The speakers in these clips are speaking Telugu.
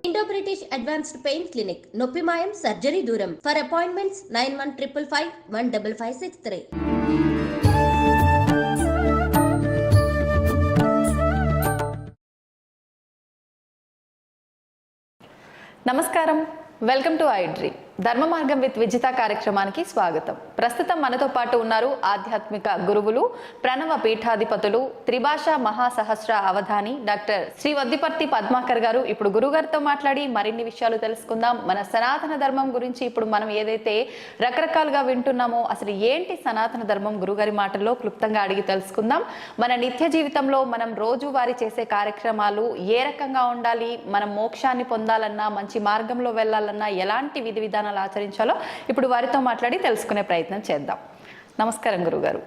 Indo-British Advanced Pain Clinic, Noppimayam Surgery Duram. For appointments 9155515563. నమస్కారం, వెల్కమ్ టు ఐ డ్రీమ్. ధర్మ మార్గం విత్ విజిత కార్యక్రమానికి స్వాగతం. ప్రస్తుతం మనతో పాటు ఉన్నారు ఆధ్యాత్మిక గురువులు, ప్రణవ పీఠాధిపతులు, త్రిభాషా మహాసహస్ర అవధాని డాక్టర్ శ్రీ వద్దిపర్తి పద్మాకర్ గారు. ఇప్పుడు గురుగారితో మాట్లాడి మరిన్ని విషయాలు తెలుసుకుందాం. మన సనాతన ధర్మం గురించి ఇప్పుడు మనం ఏదైతే రకరకాలుగా వింటున్నామో అసలు ఏంటి సనాతన ధర్మం, గురుగారి మాటల్లో క్లుప్తంగా అడిగి తెలుసుకుందాం. మన నిత్య జీవితంలో మనం రోజువారీ చేసే కార్యక్రమాలు ఏ రకంగా ఉండాలి, మనం మోక్షాన్ని పొందాలన్నా, మంచి మార్గంలో వెళ్ళాలన్నా ఎలాంటి విధి విధానాలు ఆచరించాలో ఇప్పుడు వారితో మాట్లాడి తెలుసుకునే ప్రయత్నం చేద్దాం. నమస్కారం గురుగారు.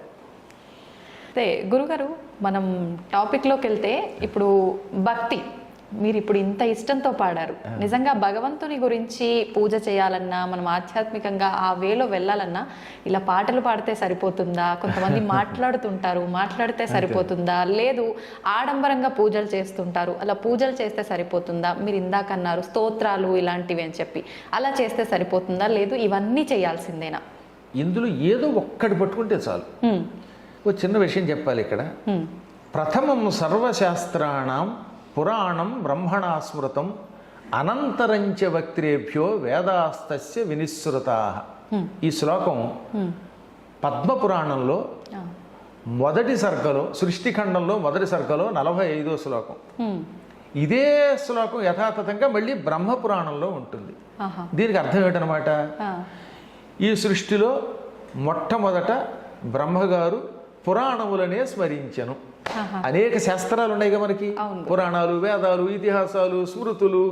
అదే గురుగారు, మనం టాపిక్లోకి వెళ్తే ఇప్పుడు భక్తి, మీరు ఇప్పుడు ఇంత ఇష్టంతో పాడారు. నిజంగా భగవంతుని గురించి పూజ చేయాలన్నా, మనం ఆధ్యాత్మికంగా ఆ వేలో వెళ్ళాలన్నా ఇలా పాటలు పాడితే సరిపోతుందా? కొంతమంది మాట్లాడితే సరిపోతుందా? లేదు ఆడంబరంగా పూజలు చేస్తుంటారు, అలా పూజలు చేస్తే సరిపోతుందా? మీరు ఇందాక అన్నారు స్తోత్రాలు ఇలాంటివి అని చెప్పి, అలా చేస్తే సరిపోతుందా? లేదు ఇవన్నీ చేయాల్సిందేనా? ఇందులో ఏదో ఒక్కటి పట్టుకుంటే చాలు. ఓ చిన్న విషయం చెప్పాలి ఇక్కడ. ప్రథమం సర్వశాస్త్రాణం పురాణం బ్రహ్మణా స్మృతం అనంతరంచ వక్త్రేభ్యో వేదాస్తస్య వినిశ్రుతా. ఈ శ్లోకం పద్మపురాణంలో మొదటి సర్గలో, సృష్టిఖండంలో మొదటి సర్గలో 45వ శ్లోకం. ఇదే శ్లోకం యథాతథంగా మళ్ళీ బ్రహ్మపురాణంలో ఉంటుంది. దీనికి అర్థం ఏంటనమాట, ఈ సృష్టిలో మొట్టమొదట బ్రహ్మగారు పురాణములనే స్మరించెను. అనేక శాస్త్రాలు ఉన్నాయిగా మనకి, పురాణాలు, వేదాలు, ఇతిహాసాలు, స్మృతులు.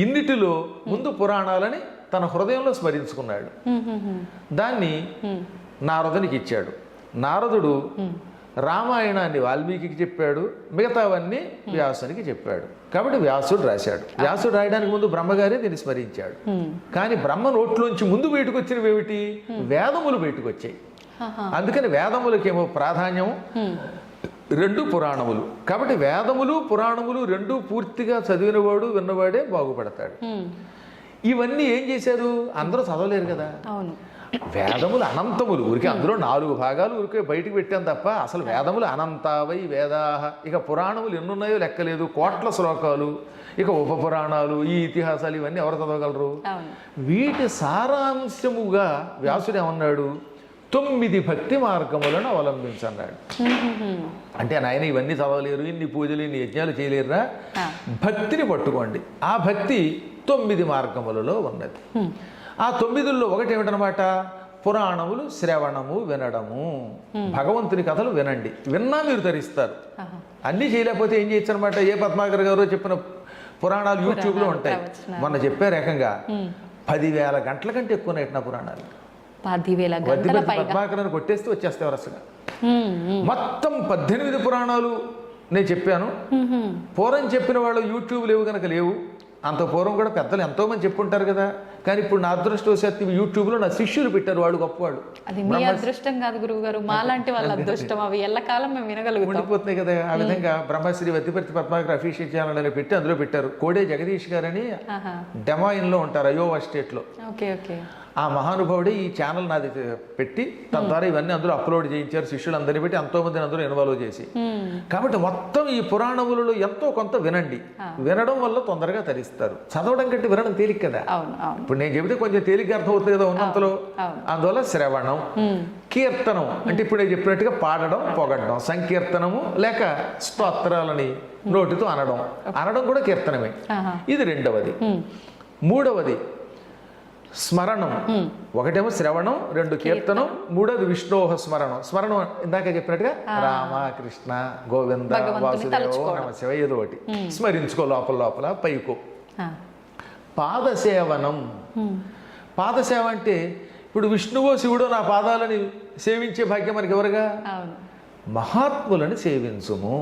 ఇన్నిటిలో ముందు పురాణాలని తన హృదయంలో స్మరించుకున్నాడు. దాన్ని నారదునికి ఇచ్చాడు. నారదుడు రామాయణాన్ని వాల్మీకి చెప్పాడు, మిగతావన్నీ వ్యాసునికి చెప్పాడు. కాబట్టి వ్యాసుడు రాశాడు. వ్యాసుడు రాయడానికి ముందు బ్రహ్మగారే దీన్ని స్మరించాడు. కానీ బ్రహ్మ నోట్లోంచి ముందు బయటకు వచ్చినవి ఏమిటి? వేదములు బయటకు వచ్చాయి. అందుకని వేదములకేమో ప్రాధాన్యం, రెండు పురాణములు. కాబట్టి వేదములు పురాణములు రెండు పూర్తిగా చదివినవాడు, విన్నవాడే బాగుపడతాడు. ఇవన్నీ ఏం చేశారు? అందరూ చదవలేరు కదా. వేదములు అనంతములు, ఊరికే అందులో 4 భాగాలు ఊరికే బయటికి పెట్టాం తప్ప అసలు వేదములు అనంతావై వేదాహ. ఇక పురాణములు ఎన్నున్నాయో లెక్కలేదు, కోట్ల శ్లోకాలు. ఇక ఉపపురాణాలు, ఈ ఇతిహాసాలు, ఇవన్నీ ఎవరు చదవగలరు? వీటి సారాంశముగా వ్యాసుడు ఏమన్నాడు? 9 భక్తి మార్గములను అవలంబించన్నాడు. అంటే నాయన ఇవన్నీ చదవలేరు, ఇన్ని పూజలు, ఇన్ని యజ్ఞాలు చేయలేరురా, భక్తిని పట్టుకోండి. ఆ భక్తి 9 మార్గములలో ఉన్నది. ఆ 9లో ఒకటి ఏమిటనమాట? పురాణములు శ్రవణము, వినడము. భగవంతుని కథలు వినండి. విన్నా మీరు తరిస్తారు. అన్నీ చేయలేకపోతే ఏం చేయొచ్చు అనమాట? ఏ పద్మాకర్ గారు చెప్పిన పురాణాలు యూట్యూబ్లో ఉంటాయి. మొన్న చెప్పారు ఏకంగా 10,000 గంటల కంటే ఎక్కువ నా పురాణాలు. 10,000 గంటల పద్మాకరాన్ని కొట్టేస్తే వచ్చేస్తే వరుసగా మొత్తం 18 పురాణాలు నేను చెప్పాను. పూర్వం చెప్పిన వాళ్ళు యూట్యూబ్ లేవు కనుక లేవు. అంత పూర్వం కూడా పెద్దలు ఎంతో మంది చెప్పుంటారు కదా. కానీ ఇప్పుడు నా అదృష్టవశాత్తు యూట్యూబ్లో నా శిష్యులు పెట్టారు, వాళ్ళు గొప్పవాళ్ళు. అది మీ అదృష్టం కాదు గురువు గారు, మాలాంటి వాళ్ళ అదృష్టం. అవి ఎల్లకాలం మేము వినగలుగుతాం, ఉండిపోతున్నాయి కదా. ఆ విధంగా బ్రహ్మశ్రీ వద్దిపర్తి పద్మాకర్ అఫీషియల్ ఛానల్ అని పెట్టి అందులో పెట్టారు. కోడే జగదీష్ గారని డెమాయిన్లో ఉంటారు, అయోవా స్టేట్లో. ఆ మహానుభావుడే ఈ ఛానల్ నాది పెట్టి తద్వారా ఇవన్నీ అందులో అప్లోడ్ చేయించారు. శిష్యులందరినీ పెట్టి ఎంతోమందిని అందులో ఇన్వాల్వ్ చేసి. కాబట్టి మొత్తం ఈ పురాణములలో ఎంతో కొంత వినండి. వినడం వల్ల తొందరగా తరిస్తారు. చదవడం కంటే వినడం తేలిక కదా. ఇప్పుడు నేను చెబితే కొంచెం తేలిక అర్థం అవుతుంది కదా ఉన్నంతలో. అందువల్ల శ్రవణం, కీర్తనం అంటే ఇప్పుడు నేను చెప్పినట్టుగా పాడడం, పొగడడం, సంకీర్తనము లేక స్తోత్రాలని నోటితో అనడం కూడా కీర్తనమే. ఇది రెండవది. మూడవది స్మరణం. ఒకటేమో శ్రవణం, 2 కీర్తనం, 3వది విష్ణోహ స్మరణం. స్మరణం ఇందాక చెప్పినట్టుగా రామ, కృష్ణ, గోవింద, వాసుదేవ, నమ శివ, ఏదో ఒకటి స్మరించుకో లోపల పైకో. పాదసేవనం. పాదసేవ అంటే ఇప్పుడు విష్ణువో శివుడో నా పాదాలని సేవించే భాగ్యం మనకి ఎవరుగా? మహాత్ములను సేవించుము.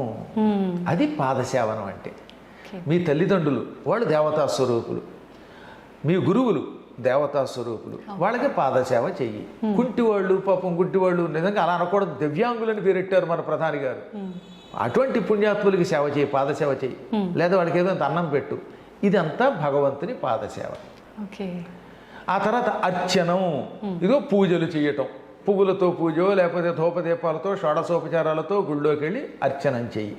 అది పాదసేవనం అంటే. మీ తల్లిదండ్రులు వాళ్ళు దేవతా స్వరూపులు, మీ గురువులు దేవతా స్వరూపులు, వాళ్ళకి పాదసేవ చెయ్యి. కుంటివాళ్ళు, పాపం గుడ్డివాళ్ళు, నిజంగా అలా అనకూడదు, దివ్యాంగులని పేరెట్టారు మన ప్రధాని గారు. అటువంటి పుణ్యాత్ములకి సేవ చేయి, పాదసేవ చేయి, లేదా వాడికి ఏదో అంత అన్నం పెట్టు. ఇదంతా భగవంతుని పాదసేవ. ఓకే. ఆ తర్వాత అర్చనం, ఇదో పూజలు చేయటం, పువ్వులతో పూజో లేకపోతే ధూపదీపాలతో షోడశోపచారాలతో గుళ్ళోకి వెళ్ళి అర్చనం చెయ్యి.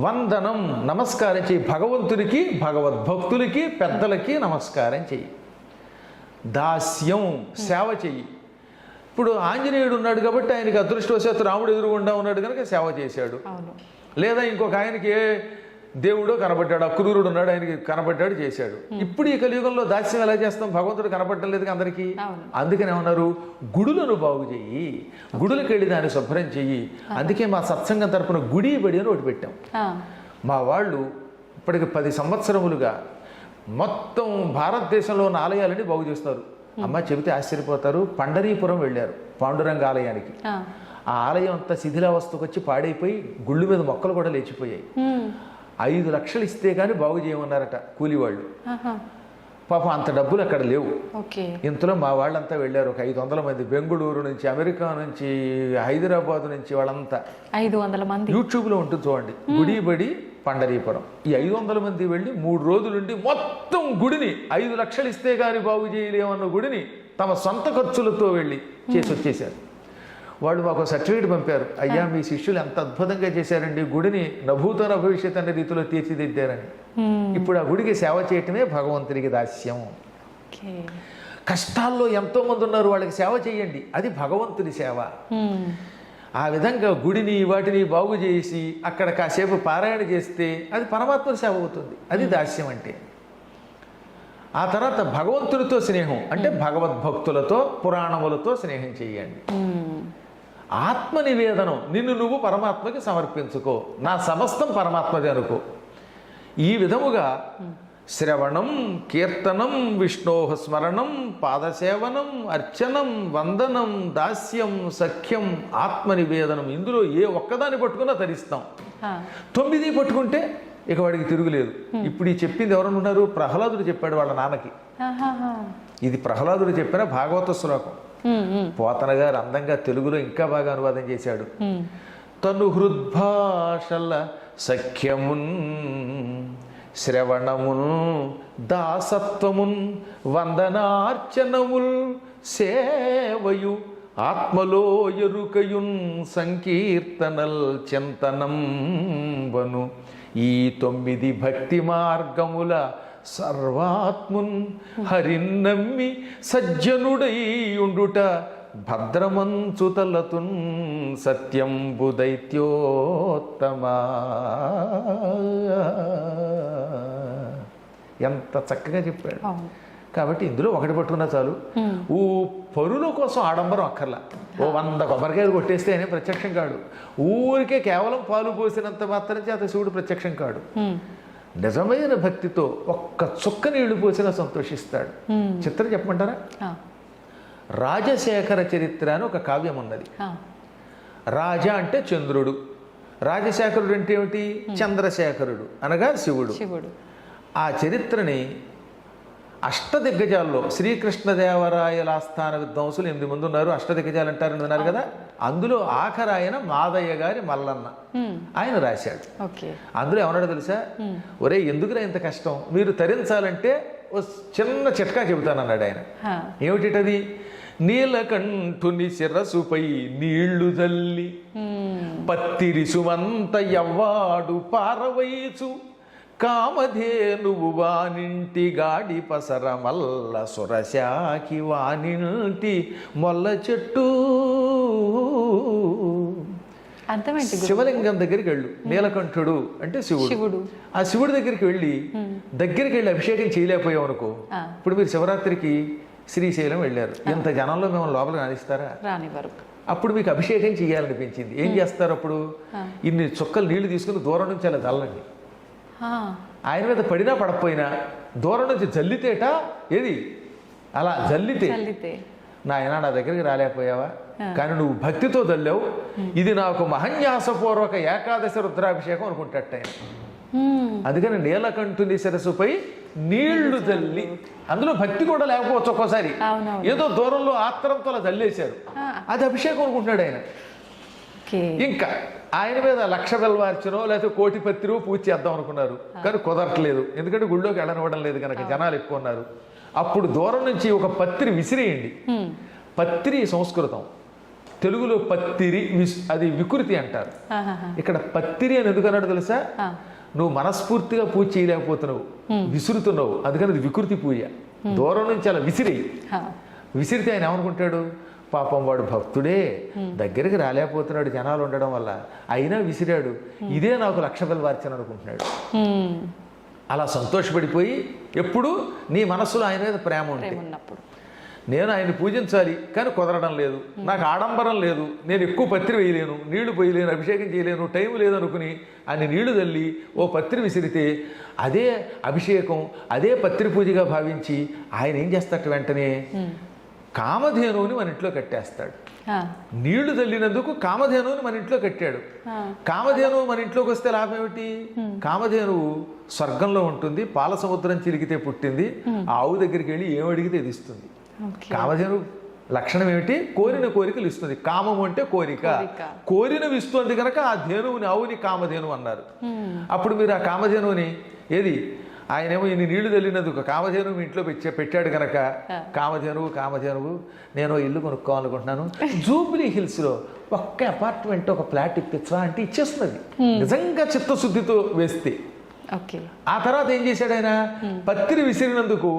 వందనం, నమస్కారం చెయ్యి, భగవంతునికి భగవద్భక్తులకి పెద్దలకి నమస్కారం చెయ్యి. దాస్యం, సేవ చెయ్యి. ఇప్పుడు ఆంజనేయుడు ఉన్నాడు కాబట్టి ఆయనకి అదృష్టవశాత్తు రాముడు ఎదురుగుండా ఉన్నాడు కనుక సేవ చేశాడు. లేదా ఇంకొక ఆయనకి ఏ దేవుడో కనబడ్డాడు, అక్రూరుడు ఉన్నాడు ఆయనకి కనబడ్డాడు, చేశాడు. ఇప్పుడు ఈ కలియుగంలో దాస్యం ఎలా చేస్తాం? భగవంతుడు కనబడటం లేదు అందరికీ. అందుకనే ఉన్నారు గుడులను బాగు చెయ్యి, గుడులకు వెళ్ళి దాన్ని శుభ్రం చెయ్యి. అందుకే మా సత్సంగం తరపున గుడి బడి అని ఒకటి పెట్టాం. మా వాళ్ళు ఇప్పటికి 10 సంవత్సరములుగా మొత్తం భారతదేశంలో ఉన్న ఆలయాలని బాగు చేస్తారు. అమ్మ చెబితే ఆశ్చర్యపోతారు. పండరీపురం వెళ్ళారు, పాండురంగ ఆలయానికి. ఆ ఆలయం అంతా శిథిలావస్థకు వచ్చి పాడైపోయి గుళ్ళు మీద మొక్కలు కూడా లేచిపోయాయి. 5 లక్షలు ఇస్తే కానీ బాగు చేయమన్నారట కూలివాళ్ళు. పాపం అంత డబ్బులు అక్కడ లేవు. ఇంతలో మా వాళ్ళంతా వెళ్ళారు, ఒక 500 మంది, బెంగుళూరు నుంచి, అమెరికా నుంచి, హైదరాబాద్ నుంచి, వాళ్ళంతా 500 మంది. యూట్యూబ్లో ఉంటుంది చూడండి, గుడి బడి పండరీపురం. ఈ 500 మంది వెళ్ళి 3 రోజులుండి మొత్తం గుడిని 5 లక్షలు ఇస్తే కానీ బాగు చేయలేమన్న గుడిని తమ సొంత ఖర్చులతో వెళ్ళి చేసి వచ్చేశారు. వాళ్ళు మాకు సర్టిఫికేట్ పంపారు, అయ్యా మీ శిష్యులు ఎంత అద్భుతంగా చేశారండి, గుడిని నభూతన భవిష్యత్ అనే రీతిలో తీర్చిదిద్దారని. ఇప్పుడు ఆ గుడికి సేవ చేయటమే భగవంతుడికి దాస్యం. కష్టాల్లో ఎంతో మంది ఉన్నారు, వాళ్ళకి సేవ చేయండి, అది భగవంతుని సేవ. ఆ విధంగా గుడిని వాటిని బాగు చేసి అక్కడ కాసేపు పారాయణ చేస్తే అది పరమాత్మ సేవ అవుతుంది. అది దాస్యం అంటే. ఆ తర్వాత భగవంతుడితో స్నేహం అంటే భగవద్భక్తులతో పురాణములతో స్నేహం చేయండి. ఆత్మ నివేదనం, నిన్ను నువ్వు పరమాత్మకి సమర్పించుకో, నా సమస్తం పరమాత్మది అనుకో. ఈ విధముగా శ్రవణం, కీర్తనం, విష్ణోహ స్మరణం, పాదసేవనం, అర్చనం, వందనం, దాస్యం, సఖ్యం, ఆత్మనివేదనం, ఇందులో ఏ ఒక్కదాన్ని పట్టుకున్నా తరిస్తాం. 9 పట్టుకుంటే ఇక వాడికి తిరుగులేదు. ఇప్పుడు ఈ చెప్పింది ఎవరనున్నారు? ప్రహ్లాదుడు చెప్పాడు వాళ్ళ నాన్నకి. ఇది ప్రహ్లాదుడు చెప్పిన భాగవత శ్లోకం. పోతన గారు అందంగా తెలుగులో ఇంకా బాగా అనువాదం చేశాడు. తను హృద్భాషల సఖ్యమున్, శ్రవణమున్, దాసత్వమున్, వందనార్చనముల్, సేవయు, ఆత్మలో ఎరుకయున్, సంకీర్తనల్ చింతనం వను, ఈ 9 భక్తి మార్గముల సర్వాత్మున్ హరిన్నమ్మి సజ్జనుడై ఉండుట భద్రమంచుతలతున్ సత్యంబు దైత్యోత్తమా. ఎంత చక్కగా చెప్పాడు. కాబట్టి ఇందులో ఒకటి పట్టుకున్నా చాలు. ఓ పరుల కోసం ఆడంబరం అక్కర్లా. ఓ 100 కొబ్బరికాయలు కొట్టేస్తే అనే ప్రత్యక్షం కాడు. ఊరికే కేవలం పాలు పోసినంత మాత్రం చేత శివుడు ప్రత్యక్షం కాడు. నిజమైన భక్తితో ఒక్క చుక్క నీళ్లు పోసినా సంతోషిస్తాడు. చిత్రం చెప్పమంటారా? రాజశేఖర చరిత్ర అని ఒక కావ్యం ఉన్నది. రాజ అంటే చంద్రుడు, రాజశేఖరుడు అంటే ఏమిటి? చంద్రశేఖరుడు అనగా శివుడు. ఆ చరిత్రని అష్టదిగ్గజాల్లో శ్రీకృష్ణదేవరాయల ఆస్థాన విద్వాంసులు 8 మంది ఉన్నారు. అష్టదిగ్గజాలు అంటారని విన్నారు కదా. అందులో ఆఖరు ఆయన మాదయ్య గారి మల్లన్న, ఆయన రాశాడు. అందులో ఏమన్నాడో తెలుసా? ఒరే ఎందుకురా ఇంత కష్టం, మీరు తరించాలంటే ఓ చిన్న చిట్కా చెబుతానన్నాడు ఆయన. ఏమిటిటది? నీలకంఠుని శిరసుపై నీళ్లు జల్లి పత్తిరిసుమంత ఎవ్వాడు పారవైచు, కామధేనువు వానింటి గాడి పసర మల్ల సురశాకి వానింటి మొల్ల చెట్టు. శివలింగం దగ్గరికి వెళ్ళు. నీలకంఠుడు అంటే శివుడు. ఆ శివుడి దగ్గరికి వెళ్ళి అభిషేకం చేయలేకపోయాం అనుకో. ఇప్పుడు మీరు శివరాత్రికి శ్రీశైలం వెళ్ళారు, ఇంత జనంలో మిమ్మల్ని లోపలికి రానిస్తారా? రానివ్వరు. అప్పుడు మీకు అభిషేకం చేయాలనిపించింది, ఏం చేస్తారు? అప్పుడు ఇన్ని చుక్కలు నీళ్లు తీసుకుని దూరం నుంచి అలా చల్లండి. ఆయన మీద పడినా పడకపోయినా దూరం నుంచి జల్లితేట ఏది అలా జల్లితే, నాయన నా దగ్గరికి రాలేకపోయావా, కానీ నువ్వు భక్తితో జల్లావు, ఇది నాకు మహన్యాసపూర్వక ఏకాదశి రుద్రాభిషేకం అనుకుంటాట ఆయన. అందుకని నీలకంఠుని శిరసుపై నీళ్లు జల్లి, అందులో భక్తి కూడా లేకపోవచ్చు ఒక్కోసారి, ఏదో దూరంలో ఆత్రంతో అలా జల్లేశారు, అది అభిషేకం అనుకుంటున్నాడు ఆయన. ఇంకా ఆయన మీద 1,00,000 బెల్వార్చనో లేకపోతే కోటి పత్రిలో పూజ చేద్దాం అనుకున్నారు, కానీ కుదరట్లేదు. ఎందుకంటే గుళ్ళోకి వెళ్ళనివ్వడం లేదు కనుక, జనాలు ఎక్కువ ఉన్నారు. అప్పుడు దూరం నుంచి ఒక పత్రి విసిరేయండి. పత్రి సంస్కృతం, తెలుగులో పత్తిరి అది వికృతి అంటారు. ఇక్కడ పత్తిరి అని ఎందుకన్నాడు తెలుసా? నువ్వు మనస్ఫూర్తిగా పూజ చేయలేకపోతున్నావు, విసురుతున్నావు, అందుకని అది వికృతి పూజ. దూరం నుంచి అలా విసిరితే ఆయన ఏమనుకుంటాడు? పాపం వాడు భక్తుడే, దగ్గరికి రాలేకపోతున్నాడు జనాలు ఉండడం వల్ల, అయినా విసిరాడు, ఇదే నాకు 1,00,000 బెల్వార్చన అనుకుంటున్నాడు. అలా సంతోషపడిపోయి ఎప్పుడు నీ మనస్సులో ఆయన మీద ప్రేమ ఉన్నప్పుడు, నేను ఆయన్ని పూజించాలి కానీ కుదరడం లేదు, నాకు ఆడంబరం లేదు, నేను ఎక్కువ పత్రి వేయలేను, నీళ్లు పోయలేను, అభిషేకం చేయలేను, టైం లేదనుకుని ఆయన నీళ్లు తల్లి ఓ పత్రి విసిరితే అదే అభిషేకం, అదే పత్రి పూజగా భావించి ఆయన ఏం చేస్తాడు? వెంటనే కామధేనువుని మన ఇంట్లో కట్టేస్తాడు. నీళ్లు తల్లినందుకు కామధేనువుని మన ఇంట్లో కట్టాడు. కామధేనువు మన ఇంట్లోకి వస్తే లాభం ఏమిటి? కామధేనువు స్వర్గంలో ఉంటుంది, పాల సముద్రం చిరిగితే పుట్టింది, ఆవు దగ్గరికి వెళ్ళి ఏం అడిగితే ఇది ఇస్తుంది. కామధేను లక్షణం ఏమిటి? కోరిన కోరికలు ఇస్తుంది. కామము అంటే కోరిక, కోరినవి ఇస్తుంది కనుక ఆ ధేనువుని ఆవుని కామధేను అన్నారు. అప్పుడు మీరు ఆ కామధేనువుని ఏది ఆయనేమో ఇన్ని నీళ్లు తల్లినందుకు కామధేనువు మీ ఇంట్లో పెట్టాడు కనుక, కామధేనువు నేను ఇల్లు కొనుక్కోవాలనుకుంటున్నాను, జూబ్లీ హిల్స్లో ఒక్క అపార్ట్మెంట్ ఒక ఫ్లాట్ ఇప్పించా అంటే ఇచ్చేస్తున్నది, నిజంగా చిత్తశుద్ధితో వేస్తే. ఆ తర్వాత ఏం చేశాడు ఆయన? పత్రి విసిరినందుకు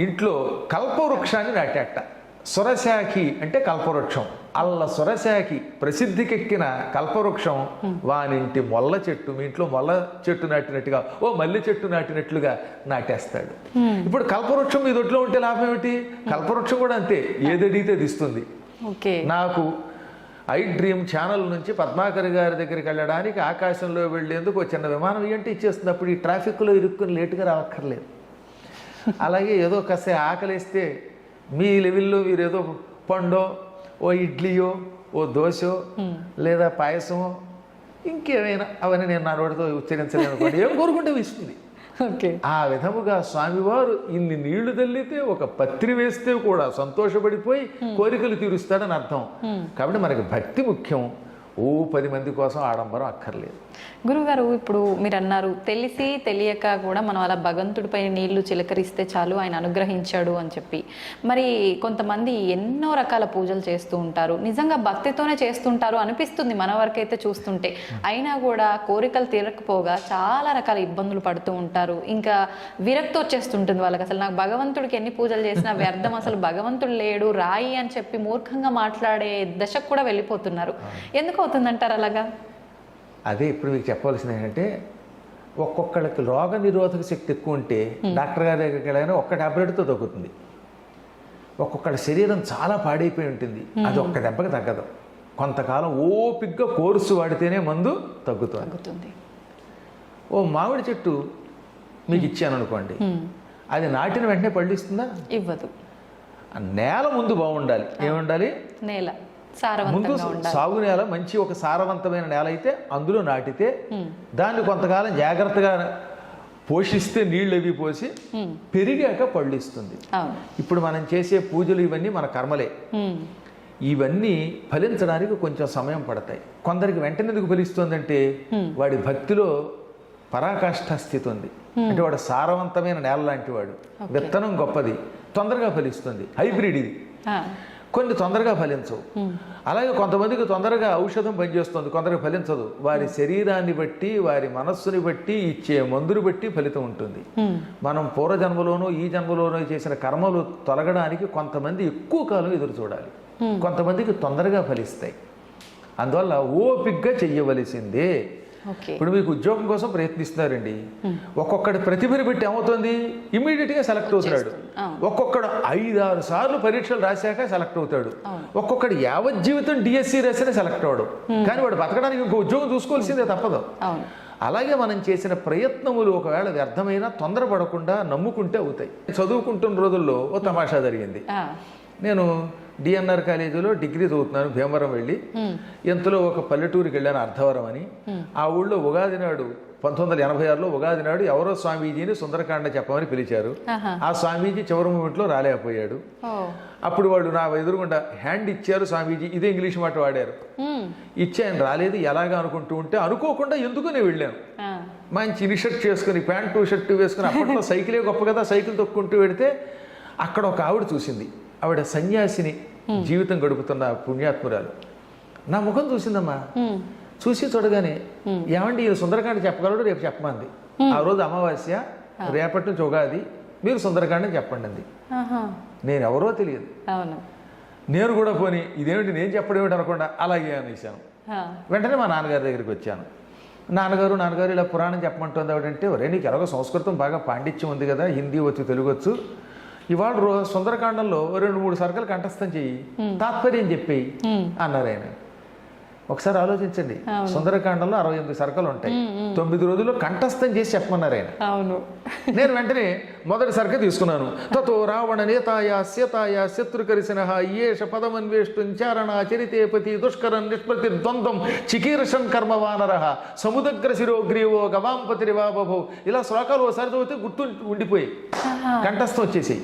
ఇంట్లో కల్పవృక్షాన్ని నాటాట. సురశాఖి అంటే కల్పవృక్షం, సురశాఖి ప్రసిద్ధికెక్కిన కల్పవృక్షం వానింటి మొల్ల చెట్టు, మీ ఇంట్లో మొల్ల చెట్టు నాటినట్టుగా ఓ మల్లె చెట్టు నాటినట్లుగా నాటేస్తాడు. ఇప్పుడు కల్పవృక్షం మీ దొడ్లో ఉంటే లాభం ఏమిటి? కల్పవృక్షం కూడా అంతే, ఏదడిగితే దిస్తుంది. నాకు ఐ డ్రీమ్ ఛానల్ నుంచి పద్మాకర్ గారి దగ్గరికి వెళ్ళడానికి ఆకాశంలో వెళ్ళేందుకు ఒక చిన్న విమానం అంటే ఇచ్చేస్తుంది. అప్పుడు ఈ ట్రాఫిక్లో ఇరుక్కుని లేటుగా రావక్కర్లేదు. అలాగే ఏదో కాస్త ఆకలిస్తే మీ లెవెల్లో మీరు ఏదో పండో, ఓ ఇడ్లీయో, ఓ దోశో, లేదా పాయసమో, ఇంకేమైనా, అవన్నీ నేను నా నోటితో ఉచ్చరించలేను అనుకోండి, ఏం కోరుకుంటే ఇస్తుంది. ఆ విధముగా స్వామివారు ఇన్ని నీళ్లు తల్లితే ఒక పత్రి వేస్తే కూడా సంతోషపడిపోయి కోరికలు తీరుస్తాడని అర్థం. కాబట్టి మనకి భక్తి ముఖ్యం, 10 మంది కోసం ఆడంబరం అక్కర్లేదు. గురుగారు, ఇప్పుడు మీరు అన్నారు తెలిసి తెలియక కూడా మనం అలా భగవంతుడిపై నీళ్లు చిలకరిస్తే చాలు ఆయన అనుగ్రహించాడు అని చెప్పి. మరి కొంతమంది ఎన్నో రకాల పూజలు చేస్తూ ఉంటారు, నిజంగా భక్తితోనే చేస్తుంటారు అనిపిస్తుంది మన వరకైతే చూస్తుంటే. అయినా కూడా కోరికలు తీరకపోగా చాలా రకాల ఇబ్బందులు పడుతూ ఉంటారు. ఇంకా విరక్తి వచ్చేస్తుంటుంది వాళ్ళకి, అసలు నాకు భగవంతుడికి ఎన్ని పూజలు చేసినా వ్యర్థం, అసలు భగవంతుడు లేడు, రాయి అని చెప్పి మూర్ఖంగా మాట్లాడే దశకు కూడా వెళ్ళిపోతున్నారు. ఎందుకు అవుతుందంటారు అలాగా? అదే ఇప్పుడు మీకు చెప్పవలసింది ఏంటంటే, ఒక్కొక్కళ్ళకి రోగ నిరోధక శక్తి ఎక్కువ ఉంటే డాక్టర్ గారి దగ్గరికి వెళ్ళగానే ఒక్క టాబ్లెట్తో తగ్గుతుంది. ఒక్కొక్కళ్ళ శరీరం చాలా పాడైపోయి ఉంటుంది, అది ఒక్క దెబ్బకి తగ్గదు. కొంతకాలం ఓపిగ్గా కోర్సు వాడితేనే మందు తగ్గుతుంది. ఓ మామిడి చెట్టు మీకు ఇచ్చాను అనుకోండి, అది నాటిన వెంటనే పళ్ళిస్తుందా? ఇవ్వదు. నేల ముందు బాగుండాలి. ఏముండాలి? నేల ముందు సాగు నేల, మంచి ఒక సారవంతమైన నేల అయితే అందులో నాటితే దాన్ని కొంతకాలం జాగ్రత్తగా పోషిస్తే, నీళ్ళు అవి పోసి పెరిగాక పళ్ళు ఇస్తుంది. ఇప్పుడు మనం చేసే పూజలు ఇవన్నీ మన కర్మలే. ఇవన్నీ ఫలించడానికి కొంచెం సమయం పడతాయి. కొందరికి వెంటనే ఎందుకు ఫలిస్తుందంటే వాడి భక్తిలో పరాకాష్ఠ స్థితి ఉంది, అంటే వాడు సారవంతమైన నేల లాంటి వాడు, విత్తనం గొప్పది, తొందరగా ఫలిస్తుంది. హైబ్రిడ్ ఇది. కొన్ని తొందరగా ఫలించవు. అలాగే కొంతమందికి తొందరగా ఔషధం పనిచేస్తుంది, కొందరికి ఫలించదు. వారి శరీరాన్ని బట్టి, వారి మనస్సుని బట్టి, ఇచ్చే మందుని బట్టి ఫలితం ఉంటుంది. మనం పూర్వజన్మలోనూ ఈ జన్మలోనూ చేసిన కర్మలు తొలగడానికి కొంతమంది ఎక్కువ కాలం ఎదురు చూడాలి, కొంతమందికి తొందరగా ఫలిస్తాయి. అందువల్ల ఓపిగ్గా చెయ్యవలసిందే. ఇప్పుడు మీకు ఉద్యోగం కోసం ప్రయత్నిస్తున్నారండి, ఒక్కొక్కటి ప్రతిభని పెట్టి ఏమవుతుంది, ఇమీడియట్గా సెలెక్ట్ అవుతున్నాడు. ఒక్కొక్కడు 5-6 సార్లు పరీక్షలు రాశాక సెలెక్ట్ అవుతాడు. ఒక్కొక్కడు యావజ్జీవితం డిఎస్సి రాసినా సెలెక్ట్ అవడు. కానీ వాడు బతకడానికి ఇంకో ఉద్యోగం చూసుకోవాల్సిందే, తప్పదు. అలాగే మనం చేసిన ప్రయత్నములు ఒకవేళ వ్యర్థమైనా తొందరపడకుండా నమ్ముకుంటే అవుతాయి. చదువుకుంటున్న రోజుల్లో ఓ తమాషా జరిగింది. నేను డిఎన్ఆర్ కాలేజీలో డిగ్రీ చదువుతున్నాను, భీమవరం వెళ్ళి. ఎంతలో ఒక పల్లెటూరుకి వెళ్ళాను, అర్ధవరం అని. ఆ ఊళ్ళో ఉగాది నాడు 1986లో ఉగాది నాడు ఎవరో స్వామీజీని సుందరకాండ చెప్పమని పిలిచారు. ఆ స్వామీజీ చివరి మూమెంట్లో రాలేకపోయాడు. అప్పుడు వాళ్ళు నా ఎదురుగుండా హ్యాండ్ ఇచ్చారు స్వామీజీ, ఇదే ఇంగ్లీష్ మాట వాడారు. ఇచ్చి ఆయన రాలేదు, ఎలాగా అనుకుంటూ ఉంటే అనుకోకుండా ఎందుకు నేను వెళ్ళాను. మంచి ఇనిషర్ట్ చేసుకుని ప్యాంటు షర్టు వేసుకుని, అప్పట్లో సైకిలే గొప్ప కదా, సైకిల్ తొక్కుంటూ వెడితే అక్కడ ఒక ఆవిడ చూసింది. ఆవిడ సన్యాసిని జీవితం గడుపుతున్న పుణ్యాత్మురాలు. నా ముఖం చూసిందమ్మా. చూసి చూడగానే ఏమండి ఈ సుందరకాండ చెప్పగలడు, రేపు చెప్పమంది. ఆ రోజు అమావాస్య, రేపటి నుంచి ఉగాది, మీరు సుందరకాండ చెప్పండి అంది. నేను ఎవరో తెలియదు. నేను కూడా పోనీ ఇదేమిటి నేను చెప్పడం ఏమిటి అనకుండా అలాగే అనేసాను. వెంటనే మా నాన్నగారి దగ్గరికి వచ్చాను. నాన్నగారు ఇలా పురాణం చెప్పమంటుంది ఆవిడంటే, ఒరే నీకు ఎలాగో సంస్కృతం బాగా పాండిత్యం ఉంది కదా, హిందీ వచ్చు తెలుగు వచ్చు, ఇవాళ సుందరకాండంలో 2-3 సర్కలు కంఠస్థం చెయ్యి, తాత్పర్యం చెప్పేయి అన్నారు ఆయన. ఒకసారి ఆలోచించండి, సుందరకాండంలో 68 సర్కలు ఉంటాయి, 9 రోజుల్లో కంఠస్థం చేసి చెప్పమన్నారు ఆయన. అవును. నేను వెంటనే మొదటి సర్క తీసుకున్నాను. తతో రావణ నేతాయ సీతాయ శత్రుకరిసిన ఏష పదమన్వేష్టం చారణ చరితేపతి దుష్కరం నిష్పతి ద్వంద్వం చికీర్షం కర్మవానర సముద్ర శిరోగ్రీవో గవాంపతిరివాబభో. ఇలా శ్లోకాలు ఓసారి చదివితే గుర్తు ఉండిపోయి కంఠస్థం వచ్చేసి,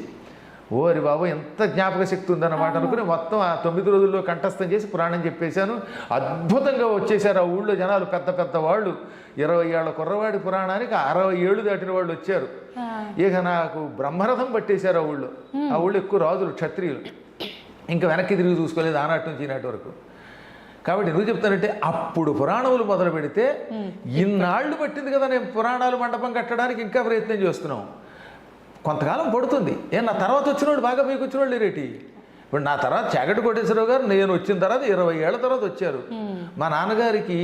ఓరి బాబు ఎంత జ్ఞాపక శక్తి ఉందన్నమాట అనుకుని మొత్తం ఆ 9 రోజుల్లో కంఠస్థం చేసి పురాణం చెప్పేశాను. అద్భుతంగా వచ్చేసారు ఆ ఊళ్ళో జనాలు, పెద్ద పెద్ద వాళ్ళు. 20 ఏళ్ల కుర్రవాడి పురాణానికి 60 ఏళ్ళు దాటిన వాళ్ళు వచ్చారు. ఇక నాకు బ్రహ్మరథం పట్టేశారు ఆ ఊళ్ళో. ఆ ఊళ్ళో ఎక్కువ రాజులు, క్షత్రియులు. ఇంకా వెనక్కి తిరిగి చూసుకోలేదు ఆనాటి నుంచి ఈనాటి వరకు. కాబట్టి ఎందుకు చెప్తానంటే, అప్పుడు పురాణములు మొదలు పెడితే ఇన్నాళ్ళు పట్టింది కదా నేను పురాణాలు మండపం కట్టడానికి, ఇంకా ప్రయత్నం చేస్తున్నాం. కొంతకాలం పడుతుంది. నా తర్వాత వచ్చినోడు బాగా మీకు వచ్చినోళ్ళు లేరేటి. ఇప్పుడు నా తర్వాత చాగంటి కోటేశ్వరరావు గారు నేను వచ్చిన తర్వాత 20 ఏళ్ల తర్వాత వచ్చారు. మా నాన్నగారికి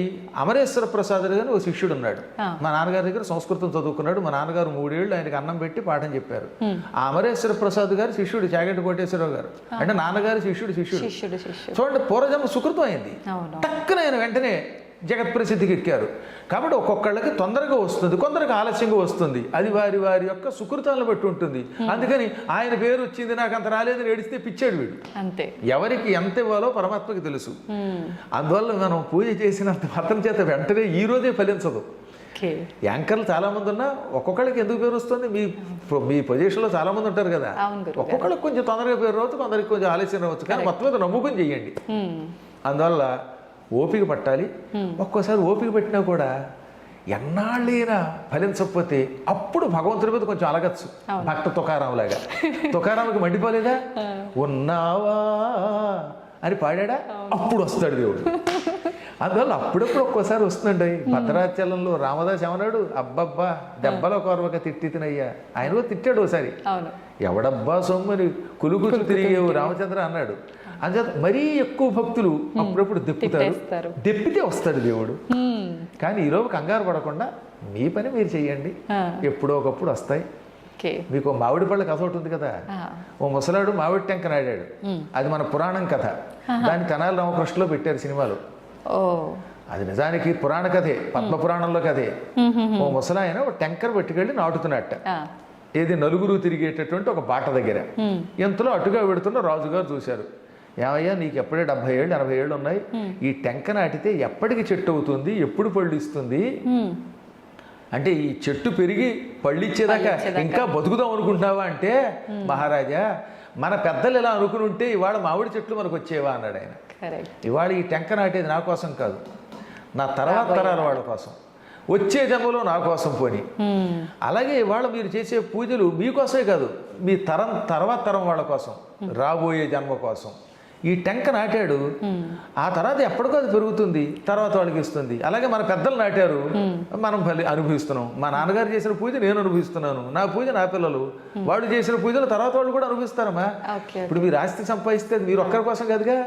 అమరేశ్వర ప్రసాద్ గారు ఒక శిష్యుడు ఉన్నాడు. మా నాన్నగారి దగ్గర సంస్కృతం చదువుకున్నాడు. మా నాన్నగారు 3 ఏళ్ళు ఆయనకి అన్నం పెట్టి పాఠం చెప్పారు. ఆ అమరేశ్వర ప్రసాద్ గారు శిష్యుడు చాగంటి కోటేశ్వరరావు గారు. అంటే నాన్నగారి శిష్యుడు. చూడండి, పూర్వజన్మ సుకృతం అయింది. టక్కున ఆయన వెంటనే జగత్ ప్రసిద్ధికి ఎక్కారు. కాబట్టి ఒక్కొక్కళ్ళకి తొందరగా వస్తుంది, కొందరికి ఆలస్యంగా వస్తుంది. అది వారి వారి యొక్క సుకృతాలను బట్టి ఉంటుంది. అందుకని ఆయన పేరు వచ్చింది నాకు అంత రాలేదని ఏడిస్తే పిచ్చాడు వీడు. అంతే, ఎవరికి ఎంత ఇవ్వాలో పరమాత్మకి తెలుసు. అందువల్ల మనం పూజ చేసినంత మాత్రం చేత వెంటనే ఈ రోజే ఫలించదు. యాంకర్లు చాలా మంది ఉన్నా ఒక్కొక్కళ్ళకి ఎందుకు పేరు వస్తుంది? మీ పొజిషన్లో చాలా మంది ఉంటారు కదా, ఒక్కొక్కళ్ళకి కొంచెం తొందరగా పేరు రావచ్చు, కొందరికి కొంచెం ఆలస్యం రావచ్చు. కానీ మొత్తం మీద నమ్ముకుని చెయ్యండి. అందువల్ల ఓపిక పట్టాలి. ఒక్కోసారి ఓపిక పట్టినా కూడా ఎన్నాళ్ళైనా ఫలించకపోతే అప్పుడు భగవంతుడి మీద కొంచెం అలగచ్చు. భక్త తుకారాం లాగా. తుకారాంకి మండిపోలేదా? ఉన్నావా అని పాడా, అప్పుడు వస్తాడు దేవుడు. అందువల్ల అప్పుడప్పుడు ఒక్కోసారి వస్తుందండి. భద్రాచలంలో రామదాస్ ఏమన్నాడు? అబ్బబ్బా దెబ్బలో కొరవక తిట్టి తినయ్యా. ఆయన కూడా తిట్టాడు ఒకసారి. ఎవడబ్బా సొమ్మని కులుగుతూ తిరిగేవు రామచంద్ర అన్నాడు. అంచేత మరీ ఎక్కువ భక్తులు అప్పుడప్పుడు దెప్పితే వస్తాడు దేవుడు. కానీ ఈరోజు కంగారు పడకుండా మీ పని మీరు చెయ్యండి, ఎప్పుడో ఒకప్పుడు వస్తాయి. మీకు మామిడి పళ్ళ కథ ఒకటి ఉంది కదా. ఓ ముసలాడు మామిడి టెంక నాడాడు. అది మన పురాణం కథ. దాన్ని తెనాలి రామకృష్ణలో పెట్టారు సినిమాలో. అది నిజానికి పురాణ కథే, పద్మపురాణంలో కథే. ఓ ముసలాయన ఒక టెంకర్ పట్టుకెళ్ళి నాటుతున్నట్ట. ఏది నలుగురు తిరిగేటటువంటి ఒక బాట దగ్గర. ఎంతలో అటుగా పెడుతున్న రాజుగారు చూశారు. ఏమయ్యా నీకు ఎప్పుడే 70 ఏళ్ళు 80 ఏళ్ళు ఉన్నాయి, ఈ టెంక నాటితే ఎప్పటికి చెట్టు అవుతుంది, ఎప్పుడు పళ్ళు ఇస్తుంది అంటే, ఈ చెట్టు పెరిగి పళ్ళు ఇచ్చేదాకా ఇంకా బతుకుదాం అనుకుంటున్నావా అంటే, మహారాజా మన పెద్దలు ఇలా అనుకుని ఉంటే ఇవాళ మామిడి చెట్లు మనకు వచ్చేవా అన్నాడు ఆయన. ఇవాళ ఈ టెంక నాటేది నా కోసం కాదు, నా తర్వాత తరాల వాళ్ళ కోసం, వచ్చే జన్మలో నా కోసం పోని. అలాగే ఇవాళ మీరు చేసే పూజలు మీకోసమే కాదు, మీ తర్వాత తరం వాళ్ళ కోసం, రాబోయే జన్మ కోసం. ఈ టెంక నాటాడు, ఆ తర్వాత ఎప్పటికో అది పెరుగుతుంది, తర్వాత వాళ్ళకి ఇస్తుంది. అలాగే మన పెద్దలు నాటారు, మనం అనుభవిస్తున్నాం. మా నాన్నగారు చేసిన పూజ నేను అనుభవిస్తున్నాను, నా పూజ నా పిల్లలు, వాళ్ళు చేసిన పూజలు తర్వాత వాళ్ళు కూడా అనుభవిస్తారమ్మా. ఇప్పుడు మీరు ఆస్తి సంపాదిస్తే మీరు ఒక్కరి కోసం కాదుగా,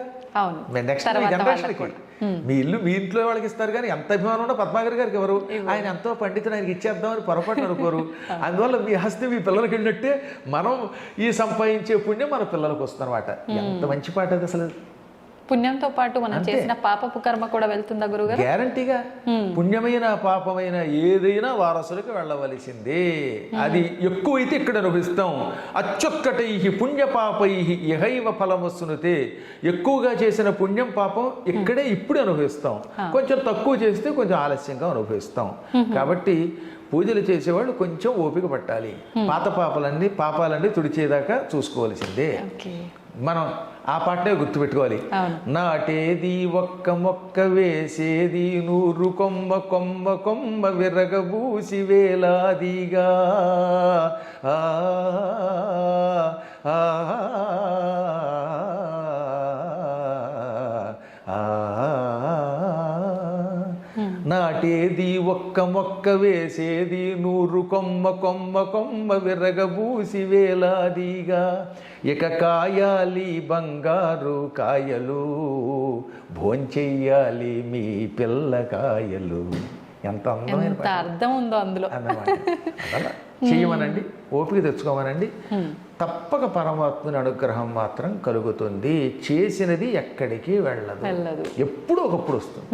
నెక్స్ట్ జనరేషన్కి మీ ఇల్లు మీ ఇంట్లో వాళ్ళకి ఇస్తారు. కానీ ఎంత అభిమానం ఉన్నా పద్మాగర్ గారికి ఎవరు, ఆయన ఎంతో పండితులు, ఆయనకి ఇచ్చేద్దామని పొరపాటు అనుకోరు. అందువల్ల మీ ఆస్తి మీ పిల్లలకి వెళ్ళినట్టే మనం ఈ సంపాదించే పుణ్యం మన పిల్లలకు వస్తుందన్నమాట. ఎంత మంచి పాట అది అసలు. పుణ్యంతో పాటు మనం చేసిన పాపపు కర్మ కూడా వెళ్తుందా గురుగారు? గ్యారంటీగా పుణ్యమైన పాపమైన ఏదైనా వారసులకు వెళ్ళవలసిందే. అది ఎక్కువైతే ఇక్కడ అనుభవిస్తాం. అచ్చొక్కటై పుణ్యపాపై ఇహైవ ఫలమొస్తునుతే. ఎక్కువగా చేసిన పుణ్యం పాపం ఇక్కడే ఇప్పుడు అనుభవిస్తాం. కొంచెం తక్కువ చేస్తే కొంచెం ఆలస్యంగా అనుభవిస్తాం. కాబట్టి పూజలు చేసేవాళ్ళు కొంచెం ఓపిక పట్టాలి. పాపాలన్నీ తుడిచేదాకా చూసుకోవాల్సిందే. మనం ఆ పాటనే గుర్తుపెట్టుకోవాలి. నాటేది ఒక్క మొక్క వేసేది 100 కొమ్మ కొమ్మ కొమ్మ విరగబూసి వేలాదిగా నాటేది ఒక్క మొక్క వేసేది 100 కొమ్మ కొమ్మ కొమ్మ విరగబూసి వేలాదిగా ఇక కాయాలి బంగారు కాయలు భోంచెయ్యాలి మీ పిల్లకాయలు. ఎంత అందమైన అర్థం ఉందో అందులో అన్నమాట. అలా చెయ్యమనండి, ఓపిక తెచ్చుకోమనండి. తప్పక పరమాత్మని అనుగ్రహం మాత్రం కలుగుతుంది. చేసినది ఎక్కడికి వెళ్ళదు, ఎప్పుడు ఒకప్పుడు వస్తుంది.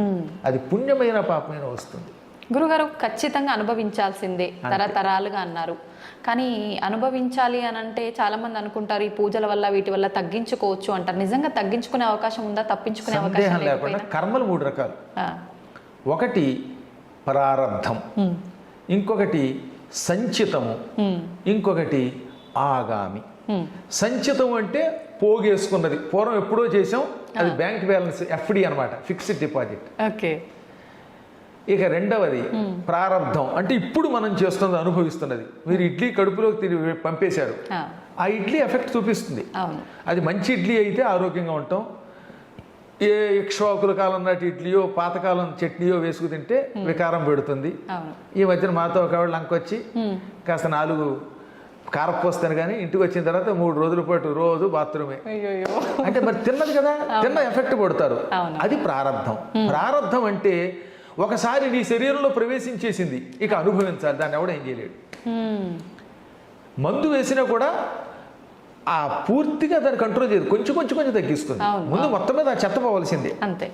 అది పుణ్యమైన పాపమైన వస్తుంది. గురుగారు ఖచ్చితంగా అనుభవించాల్సిందే తరతరాలుగా అన్నారు. కానీ అనుభవించాలి అని అంటే చాలా మంది అనుకుంటారు ఈ పూజల వల్ల వీటి వల్ల తగ్గించుకోవచ్చు అంటారు. నిజంగా తగ్గించుకునే అవకాశం ఉందా? తప్పించుకునే అవకాశం లేకుండా కర్మలు 3 రకాలు. ఒకటి ప్రారబ్ధం, ఇంకొకటి సంచితము, ఇంకొకటి ఆగామి. సంచితం అంటే పోగేసుకున్నది, పూర్వం ఎప్పుడో చేసాం, అది బ్యాంక్ బ్యాలెన్స్ FD అనమాట, ఫిక్స్డ్ డిపాజిట్. ఓకే. ఇక రెండవది ప్రారబ్ధం అంటే ఇప్పుడు మనం చేస్తున్నది, అనుభవిస్తున్నది. మీరు ఇడ్లీ కడుపులోకి తిరిగి పంపేశారు, ఆ ఇడ్లీ ఎఫెక్ట్ చూపిస్తుంది. అది మంచి ఇడ్లీ అయితే ఆరోగ్యంగా ఉంటాం. ఏ ఇక్ష్వాకుల కాలం నాటి ఇడ్లీయో పాతకాలం చట్నీయో వేసుకు తింటే వికారం పెడుతుంది. ఈ మధ్యన మాతో ఒక ఆవిడ లంకొచ్చి కాస్త 4 కారపోస్తాను కానీ ఇంటికి వచ్చిన తర్వాత 3 రోజుల పాటు రోజు బాత్రూమే. అంటే మరి తిన్నది కదా, తిన్న ఎఫెక్ట్ పడతారు. అది ప్రారబ్ధం. ప్రారబ్ధం అంటే ఒకసారి నీ శరీరంలో ప్రవేశించేసింది, ఇక అనుభవించాలి, దాన్ని ఎవడేం చేయలేడు. మందు వేసినా కూడా ఆ పూర్తిగా దాన్ని కంట్రోల్ చేయదు, కొంచెం కొంచెం కొంచెం తగ్గిస్తుంది. ముందు మొత్తం మీద ఆ చెత్త పోవలసిందే. అంతే.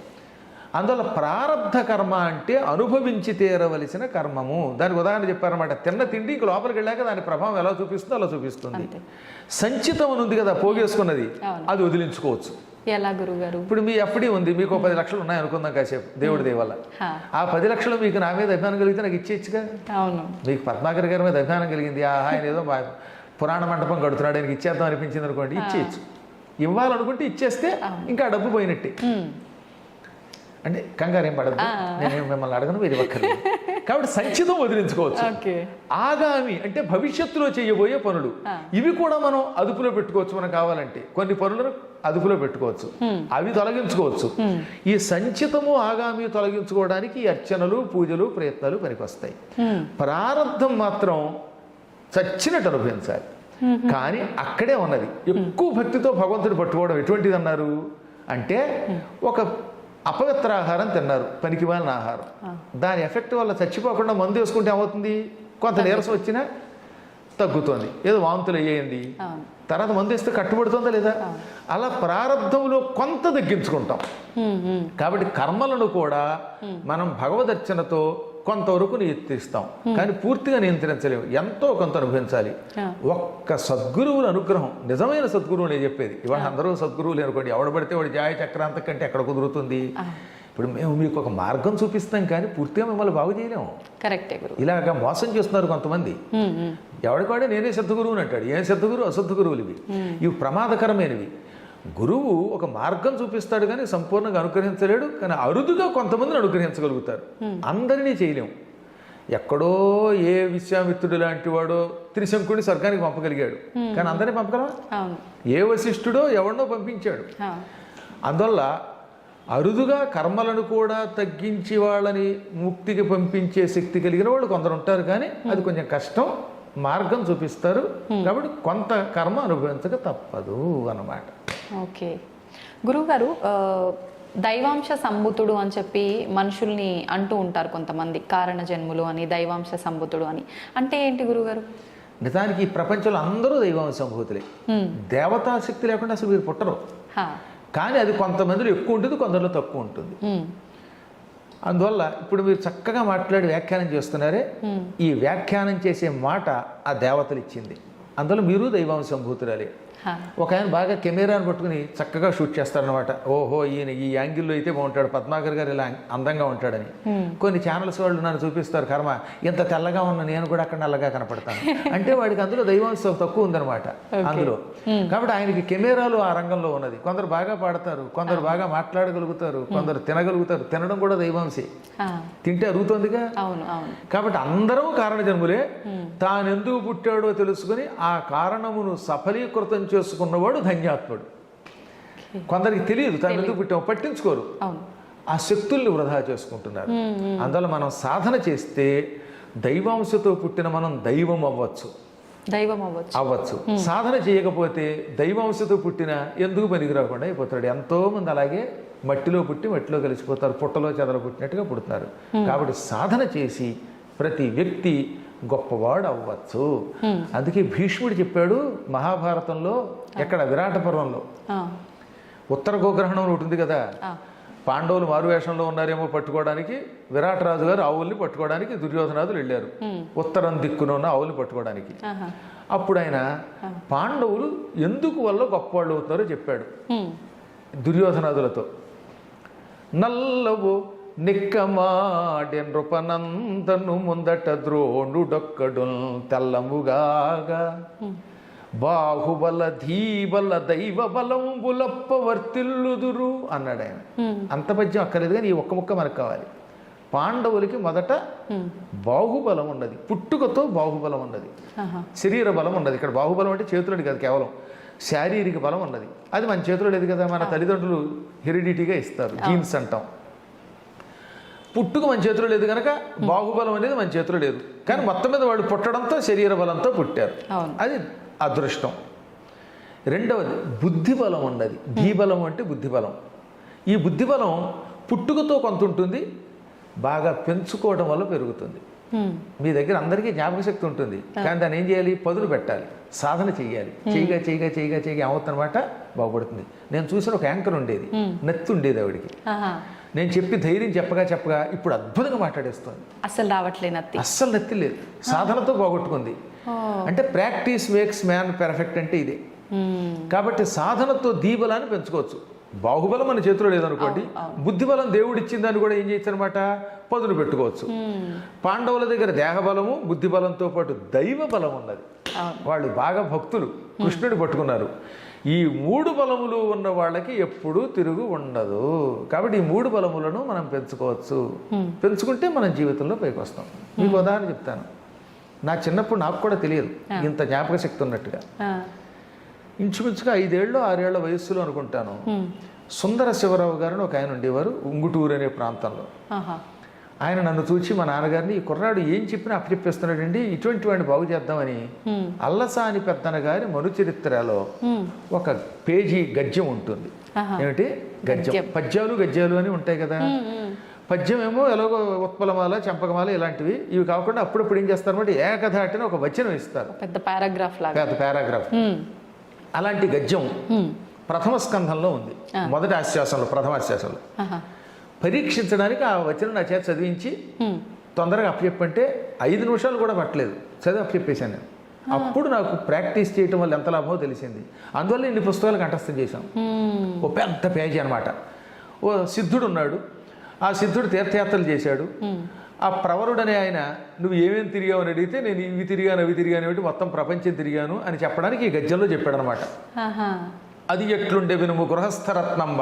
అందువల్ల ప్రారబ్ధ కర్మ అంటే అనుభవించి తీరవలసిన కర్మము. దానికి ఉదాహరణ చెప్పారన్నమాట. తిన్న తిండి ఇంక లోపలికి వెళ్ళాక దాని ప్రభావం ఎలా చూపిస్తుందో అలా చూపిస్తుంది. సంచితం అని ఉంది కదా, పోగేసుకున్నది, అది వదిలించుకోవచ్చు. ఎలా గురుగారు? ఇప్పుడు మీ FD ఉంది, మీకు 10 లక్షలు ఉన్నాయి అనుకుందాం కాసేపు, దేవుడి దయ వల్ల. ఆ 10 లక్షలు మీకు నా మీద అభిమానం కలిగితే నాకు ఇచ్చేయచ్చుగా. మీకు పద్మాకర్ గారి మీద అభిమానం కలిగింది, ఆయన ఏదో పురాణ మండపం కడుతున్నాడు, ఆయనకి ఇచ్చేద్దాం అనిపించింది అనుకోండి, ఇచ్చేయచ్చు. ఇవ్వాలనుకుంటే ఇచ్చేస్తే ఇంకా డబ్బు పోయినట్టే. అంటే కంగారు ఏం పడదు, నేను మిమ్మల్ని అడగను, మీరు ఇవ్వక్కర్లేదు. కాబట్టి సంచితం వదిలించుకోవచ్చు. ఆగామి అంటే భవిష్యత్తులో చేయబోయే పనులు, ఇవి కూడా మనం అదుపులో పెట్టుకోవచ్చు. మనం కావాలంటే కొన్ని పనులను అదుపులో పెట్టుకోవచ్చు, అవి తొలగించుకోవచ్చు. ఈ సంచితము ఆగామి తొలగించుకోవడానికి అర్చనలు పూజలు ప్రయత్నాలు పనికొస్తాయి. ప్రారంధం మాత్రం చచ్చినట్టు అనుభవించాలి. కానీ అక్కడే ఉన్నది. ఎక్కువ భక్తితో భగవంతుడు పట్టుకోవడం ఎటువంటిది అన్నారు అంటే, ఒక అపవిత్ర ఆహారం తిన్నారు, పనికిమాలిన ఆహారం, దాని ఎఫెక్ట్ వల్ల చచ్చిపోకుండా మందు వేసుకుంటే ఏమవుతుంది, కొంత నీరసం వచ్చినా తగ్గుతుంది, ఏదో వాంతులు అయ్యింది, తర్వాత మందు వేస్తే కట్టుబడుతుందా లేదా. అలా ప్రారంధంలో కొంత తగ్గించుకుంటాం. కాబట్టి కర్మలను కూడా మనం భగవదర్చనతో కొంతవరకు నియంత్రిస్తాం, కానీ పూర్తిగా నియంత్రించలేము. ఎంతో కొంత అనుభవించాలి. ఒక్క సద్గురువుల అనుగ్రహం, నిజమైన సద్గురువు నేను చెప్పేది. ఇవాళ అందరూ సద్గురువులు అనుకోండి, ఎవడబడితే వాడు జాయ చక్రాంత కంటే ఎక్కడ కుదురుతుంది. ఇప్పుడు మేము మీకు ఒక మార్గం చూపిస్తాం, కానీ పూర్తిగా మిమ్మల్ని బాగు చేయలేము. కరెక్టే. ఇలాగ మోసం చేస్తున్నారు కొంతమంది. ఎవడికాడే నేనే సద్గురువుని అంటాడు. ఏం సద్గురువు? అసద్దు గురువులు ఇవి. ఇవి ప్రమాదకరమైనవి. గురువు ఒక మార్గం చూపిస్తాడు కానీ సంపూర్ణంగా అనుగ్రహించలేడు. కానీ అరుదుగా కొంతమందిని అనుగ్రహించగలుగుతారు, అందరినీ చేయలేము. ఎక్కడో ఏ విశ్వామిత్రుడు లాంటి వాడో త్రిశంకుడిని స్వర్గానికి పంపగలిగాడు, కానీ అందరినీ పంపగలవా? ఏ వశిష్ఠుడో ఎవరినో పంపించాడు. అందువల్ల అరుదుగా కర్మలను కూడా తగ్గించి వాళ్ళని ముక్తికి పంపించే శక్తి కలిగిన వాళ్ళు కొందరు ఉంటారు, కానీ అది కొంచెం కష్టం. మార్గం చూపిస్తారు, కాబట్టి కొంత కర్మ అనుభవించక తప్పదు అన్నమాట. ఓకే గురువుగారు, దైవాంశ సంభూతుడు అని చెప్పి మనుషుల్ని అంటూ ఉంటారు కొంతమంది, కారణ జన్ములు అని, దైవాంశ సంభూతుడు అని అంటే ఏంటి గురువుగారు? నిజానికి ఈ ప్రపంచంలో అందరూ దైవాంశ సంభూతులే. దేవతా శక్తి లేకుండా అసలు మీరు పుట్టరు. కానీ అది కొంతమందిలో ఎక్కువ ఉంటుంది, కొందరిలో తక్కువ ఉంటుంది. అందువల్ల ఇప్పుడు మీరు చక్కగా మాట్లాడి వ్యాఖ్యానం చేస్తున్నారే, ఈ వ్యాఖ్యానం చేసే మాట ఆ దేవతలు ఇచ్చింది. అందులో మీరు దైవాంశంభూతురాలే. ఒక ఆయన బాగా కెమెరాను పట్టుకుని చక్కగా షూట్ చేస్తారనమాట. ఓహో, ఈయన ఈ యాంగిల్లో అయితే బాగుంటాడు, పద్మాకర్ గారు ఇలా అందంగా ఉంటాడని. కొన్ని ఛానల్స్ వాళ్ళు నన్ను చూపిస్తారు, కర్మ ఇంత తెల్లగా ఉన్న నేను కూడా అక్కడ నల్లగా కనపడతాను అంటే వాడికి అందులో దైవాంశం తక్కువ ఉందనమాట అందులో. కాబట్టి ఆయనకి కెమెరాలు ఆ రంగంలో ఉన్నది. కొందరు బాగా పాడతారు, కొందరు బాగా మాట్లాడగలుగుతారు, కొందరు తినగలుగుతారు. తినడం కూడా దైవాంశే, తింటే అరుగుతోందిగా. కాబట్టి అందరూ కారణ జన్ములే. తానెందుకు పుట్టాడో తెలుసుకుని ఆ కారణమును సఫలీకృతం చేసుకున్నవాడు ధన్యాత్ముడు. కొందరికి తెలియదు తాను ఎందుకు పుట్టామో, పట్టించుకోరు, ఆ శక్తుల్ని వృధా చేసుకుంటున్నారు. అందువల్ల మనం సాధన చేస్తే దైవాంశతో పుట్టిన మనం దైవం అవ్వచ్చు. సాధన చేయకపోతే దైవాంశతో పుట్టిన ఎందుకు పనికి రాకుండా అయిపోతాడు. ఎంతో మంది అలాగే మట్టిలో పుట్టి మట్టిలో కలిసిపోతారు, పుట్టలో చెదలో పుట్టినట్టుగా పుడుతున్నారు. కాబట్టి సాధన చేసి ప్రతి వ్యక్తి గొప్పవాడు అవ్వచ్చు. అందుకే భీష్ముడు చెప్పాడు మహాభారతంలో, ఎక్కడ విరాట పర్వంలో, ఉత్తర గోగ్రహణం ఉంటుంది కదా, పాండవులు మారువేషంలో ఉన్నారేమో పట్టుకోవడానికి, విరాటరాజు గారు ఆవుల్ని పట్టుకోవడానికి దుర్యోధనాదులు వెళ్ళారు ఉత్తరం దిక్కున ఉన్న ఆవుల్ని పట్టుకోవడానికి. అప్పుడు ఆయన పాండవులు ఎందుకు వల్ల గొప్పవాళ్ళు అవుతారో చెప్పాడు దుర్యోధనాదులతో. నల్లవు నిక్కమాడె నృపనందను ముందట ద్రోణుడొక్కడు తెల్లముగాగా బాహుబల ధీబల దైవ బలంబులప్ప వర్తిల్లుదురు అన్నాడు ఆయన. అంత పద్యం అక్కర్లేదు కానీ ఈ ఒక్క ముక్క మనకు కావాలి. పాండవులకి మొదట బాహుబలం ఉన్నది, పుట్టుకతో బాహుబలం ఉన్నది, శరీర బలం ఉన్నది. ఇక్కడ బాహుబలం అంటే చేతులని కాదు, కేవలం శారీరక బలం ఉన్నది. అది మన చేతిలో లేదు కదా, మన తల్లిదండ్రులు హెరిడిటీగా ఇస్తారు, జీన్స్ అంటాం. పుట్టుక మన చేతిలో లేదు కనుక బాహుబలం అనేది మన చేతిలో లేదు. కానీ మొత్తం మీద వాడు పుట్టడంతో శరీర బలంతో పుట్టారు, అది అదృష్టం. రెండవది బుద్ధిబలం ఉన్నది. ధీబలం అంటే బుద్ధిబలం. ఈ బుద్ధిబలం పుట్టుకతో కొంత ఉంటుంది, బాగా పెంచుకోవడం వల్ల పెరుగుతుంది. మీ దగ్గర అందరికీ జ్ఞాపక శక్తి ఉంటుంది, కానీ దాన్ని ఏం చేయాలి, పదులు పెట్టాలి, సాధన చేయాలి. చేయగా ఏమవుతుందన్నమాట, బాగుపడుతుంది. నేను చూసిన ఒక యాంకర్ ఉండేది, నత్తి ఉండేది ఆవిడికి. నేను చెప్పి ధైర్యం చెప్పగా ఇప్పుడు అద్భుతంగా మాట్లాడేస్తుంది. అస్సలు రావట్లేదు నత్తి, అస్సలు నత్తి లేదు, సాధనతో పోగొట్టుకుంది. అంటే ప్రాక్టీస్ మేక్స్ మ్యాన్ పెర్ఫెక్ట్ అంటే ఇదే. కాబట్టి సాధనతో దీబలాన్ని పెంచుకోవచ్చు. బాహుబలం మన చేతిలో లేదనుకోండి, బుద్ధిబలం దేవుడు ఇచ్చిందని కూడా ఏం చేయొచ్చు అనమాట, పదులు పెట్టుకోవచ్చు. పాండవుల దగ్గర దేహబలము బుద్ధిబలంతో పాటు దైవ బలం ఉన్నది. వాళ్ళు బాగా భక్తులు, కృష్ణుడి పట్టుకున్నారు. ఈ మూడు బలములు ఉన్న వాళ్ళకి ఎప్పుడూ తిరుగు ఉండదు. కాబట్టి ఈ మూడు బలములను మనం పెంచుకోవచ్చు. పెంచుకుంటే మనం జీవితంలో పైకి వస్తాం. మీకు ఉదాహరణ చెప్తాను. నా చిన్నప్పుడు నాకు కూడా తెలియదు ఇంత జ్ఞాపక శక్తి ఉన్నట్టుగా. ఇంచుమించుగా 5 ఏళ్ళు 6 ఏళ్ల వయస్సులో అనుకుంటాను, సుందర శివరావు గారిని ఒక ఆయన ఉండేవారు ఉంగుటూరు అనే ప్రాంతంలో. ఆయన నన్ను చూచి మా నాన్నగారిని, ఈ కుర్రాడు ఏం చెప్పినా అప్పచెప్పేస్తున్నాడండి, ఇటువంటి వాడిని బాగు చేద్దామని అల్లసాని పెద్దన గారి మనుచరిత్రలో ఒక పేజీ గద్యం ఉంటుంది. ఏమిటి గద్యం? పద్యాలు గద్యాలు అని ఉంటాయి కదా. పద్యం ఏమో ఎలాగో ఉత్పలమాల, చంపకమాల ఇలాంటివి. ఇవి కాకుండా అప్పుడప్పుడు ఏం చేస్తారన్నమాట, ఏకధాటిని ఒక వచనం ఇస్తారు, పెద్ద పారాగ్రాఫ్. అలాంటి గద్యం ప్రథమ స్కంధంలో ఉంది, మొదటి ఆశ్వాసంలో, ప్రథమ ఆశ్వాసంలో. పరీక్షించడానికి ఆ వచనం నా చేత చదివించి తొందరగా అప్పచెప్పంటే 5 నిమిషాలు కూడా పట్టలేదు, చదివి అప్పచెప్పేశాను నేను. అప్పుడు నాకు ప్రాక్టీస్ చేయటం వల్ల ఎంత లాభమో తెలిసింది. అందువల్ల ఇన్ని పుస్తకాలు కంఠస్థం చేశాం. ఓ పెద్ద పేజీ అనమాట. ఓ సిద్ధుడు ఉన్నాడు, ఆ సిద్ధుడు తీర్థయాత్రలు చేశాడు. ఆ ప్రవరుడు అనే ఆయన, నువ్వు ఏమేమి తిరిగావు అని అడిగితే, నేను ఇవి తిరిగాను అవి తిరిగాను ఏమిటి, మొత్తం ప్రపంచం తిరిగాను అని చెప్పడానికి ఈ గద్యంలో చెప్పాడనమాట. అది ఎట్లుండే వినుము గృహస్థరత్నంబ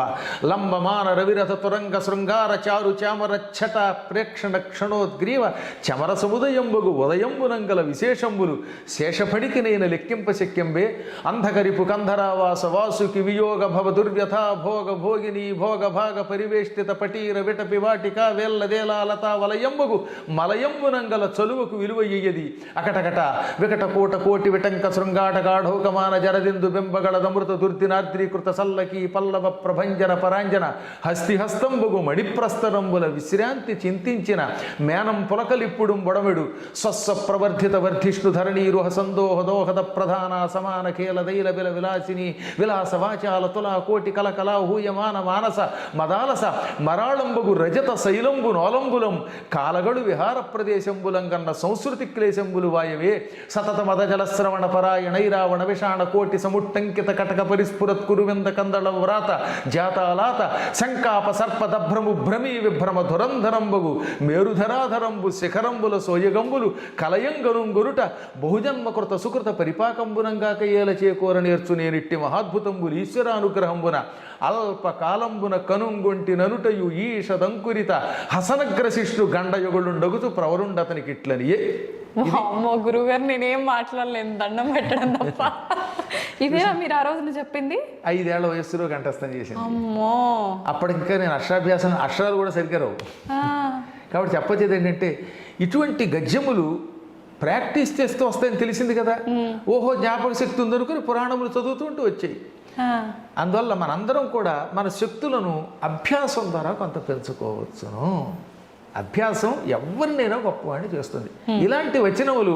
లంబమాన రవిరథ తురంగ శృంగార చారు చామరచ్చట ప్రేక్షణ క్షణోద్గ్రీవ చమర సముదయంబుగు ఉదయంబునంగల విశేషంబులు శేషపడికి నేను లెక్కింప శక్యంబే అంధకరిపు కంధరావాస వాసుకి వియోగ భవ దుర్వ్యథా భోగ భోగిని భోగ భాగ పరివేష్టిత పటీర విటపి వాటిక వేల్లదేలాలత వలయంబుగు మలయంబునంగల చలువకు విలువయ్యది అకటకట వికట కోట కోటి విటంక శృంగాట గాఢోకమాన జరదిందు బింబగళదమృత దుర్దిన ఆర్ద్రీకృత సల్లకి పల్లవ ప్రభంజన పరాంజన హస్తిహస్తంబుగు మణిప్రస్తరంబుల విశ్రాంతి చింతించిన మేనం పులకలిప్పుడు బొడమెడు స్వస్వ ప్రవర్ధిత వర్ధిష్ణు ధరణీరుహ సందోహదోహద ప్రధాన సమాన ఖేల దైల బిల విలాసిని విలాస వాచాల తులా కోటి కలకలా హూయమాన మానస మదాలస మరాళంబుగు రజత శైలంబు నోలంబులం కాలగడు విహార ప్రదేశంబులం కన్న సంస్కృతి క్లేశంబులు వాయవే సతత మదజల శ్రవణ పరాయణైరావణ విషాణ కోటి సముట్టంకిత కటక పరిస్ఫురత్ కురువింద కందళ వ్రాత జాతాలాత శంకాప సర్ప దభ్రము భ్రమీ విభ్రమ ధురంధరంబగు మేరుధరాధరంబు శిఖరంబుల సోయగంబులు కలయంగనుంగురుట బహుజన్మకృత సుకృత పరిపాకంబునంగా కయ్యేల చేకూర నేర్చు నేనిట్టి మహాద్భుతంబులు ఈశ్వరానుగ్రహంబున అల్పకాలంబున కనుంగొంటి ననుటయు ఈషదంకురిత హసనగ్రశిష్ణు గండయుగులుండగుతూ ప్రవరుండతనికి ఇట్లనియే. అమ్మో గురుగారు నేనేం మాట్లాడలేను, దండం పెట్టడం తప్ప. ఇదేనా మీరు ఆ రోజున చెప్పింది? 5 ఏళ్ల వయస్సులో కంఠస్థం చేసింది. అమ్మో, అప్పటికింకా నేను అక్షరాలు కూడా సరిగ్గా రావు. కాబట్టి చెప్పొచ్చేది ఏంటంటే ఇటువంటి గద్యములు ప్రాక్టీస్ చేస్తూ వస్తాయని తెలిసింది కదా. ఓహో జ్ఞాపక శక్తి ఉందనుకుని పురాణములు చదువుతుంటూ వచ్చాయి. అందువల్ల మనందరం కూడా మన శక్తులను అభ్యాసం ద్వారా కొంత పెంచుకోవచ్చును. అభ్యాసం ఎవరినైనా గొప్పవాడిని చేస్తుంది. ఇలాంటి వచనములు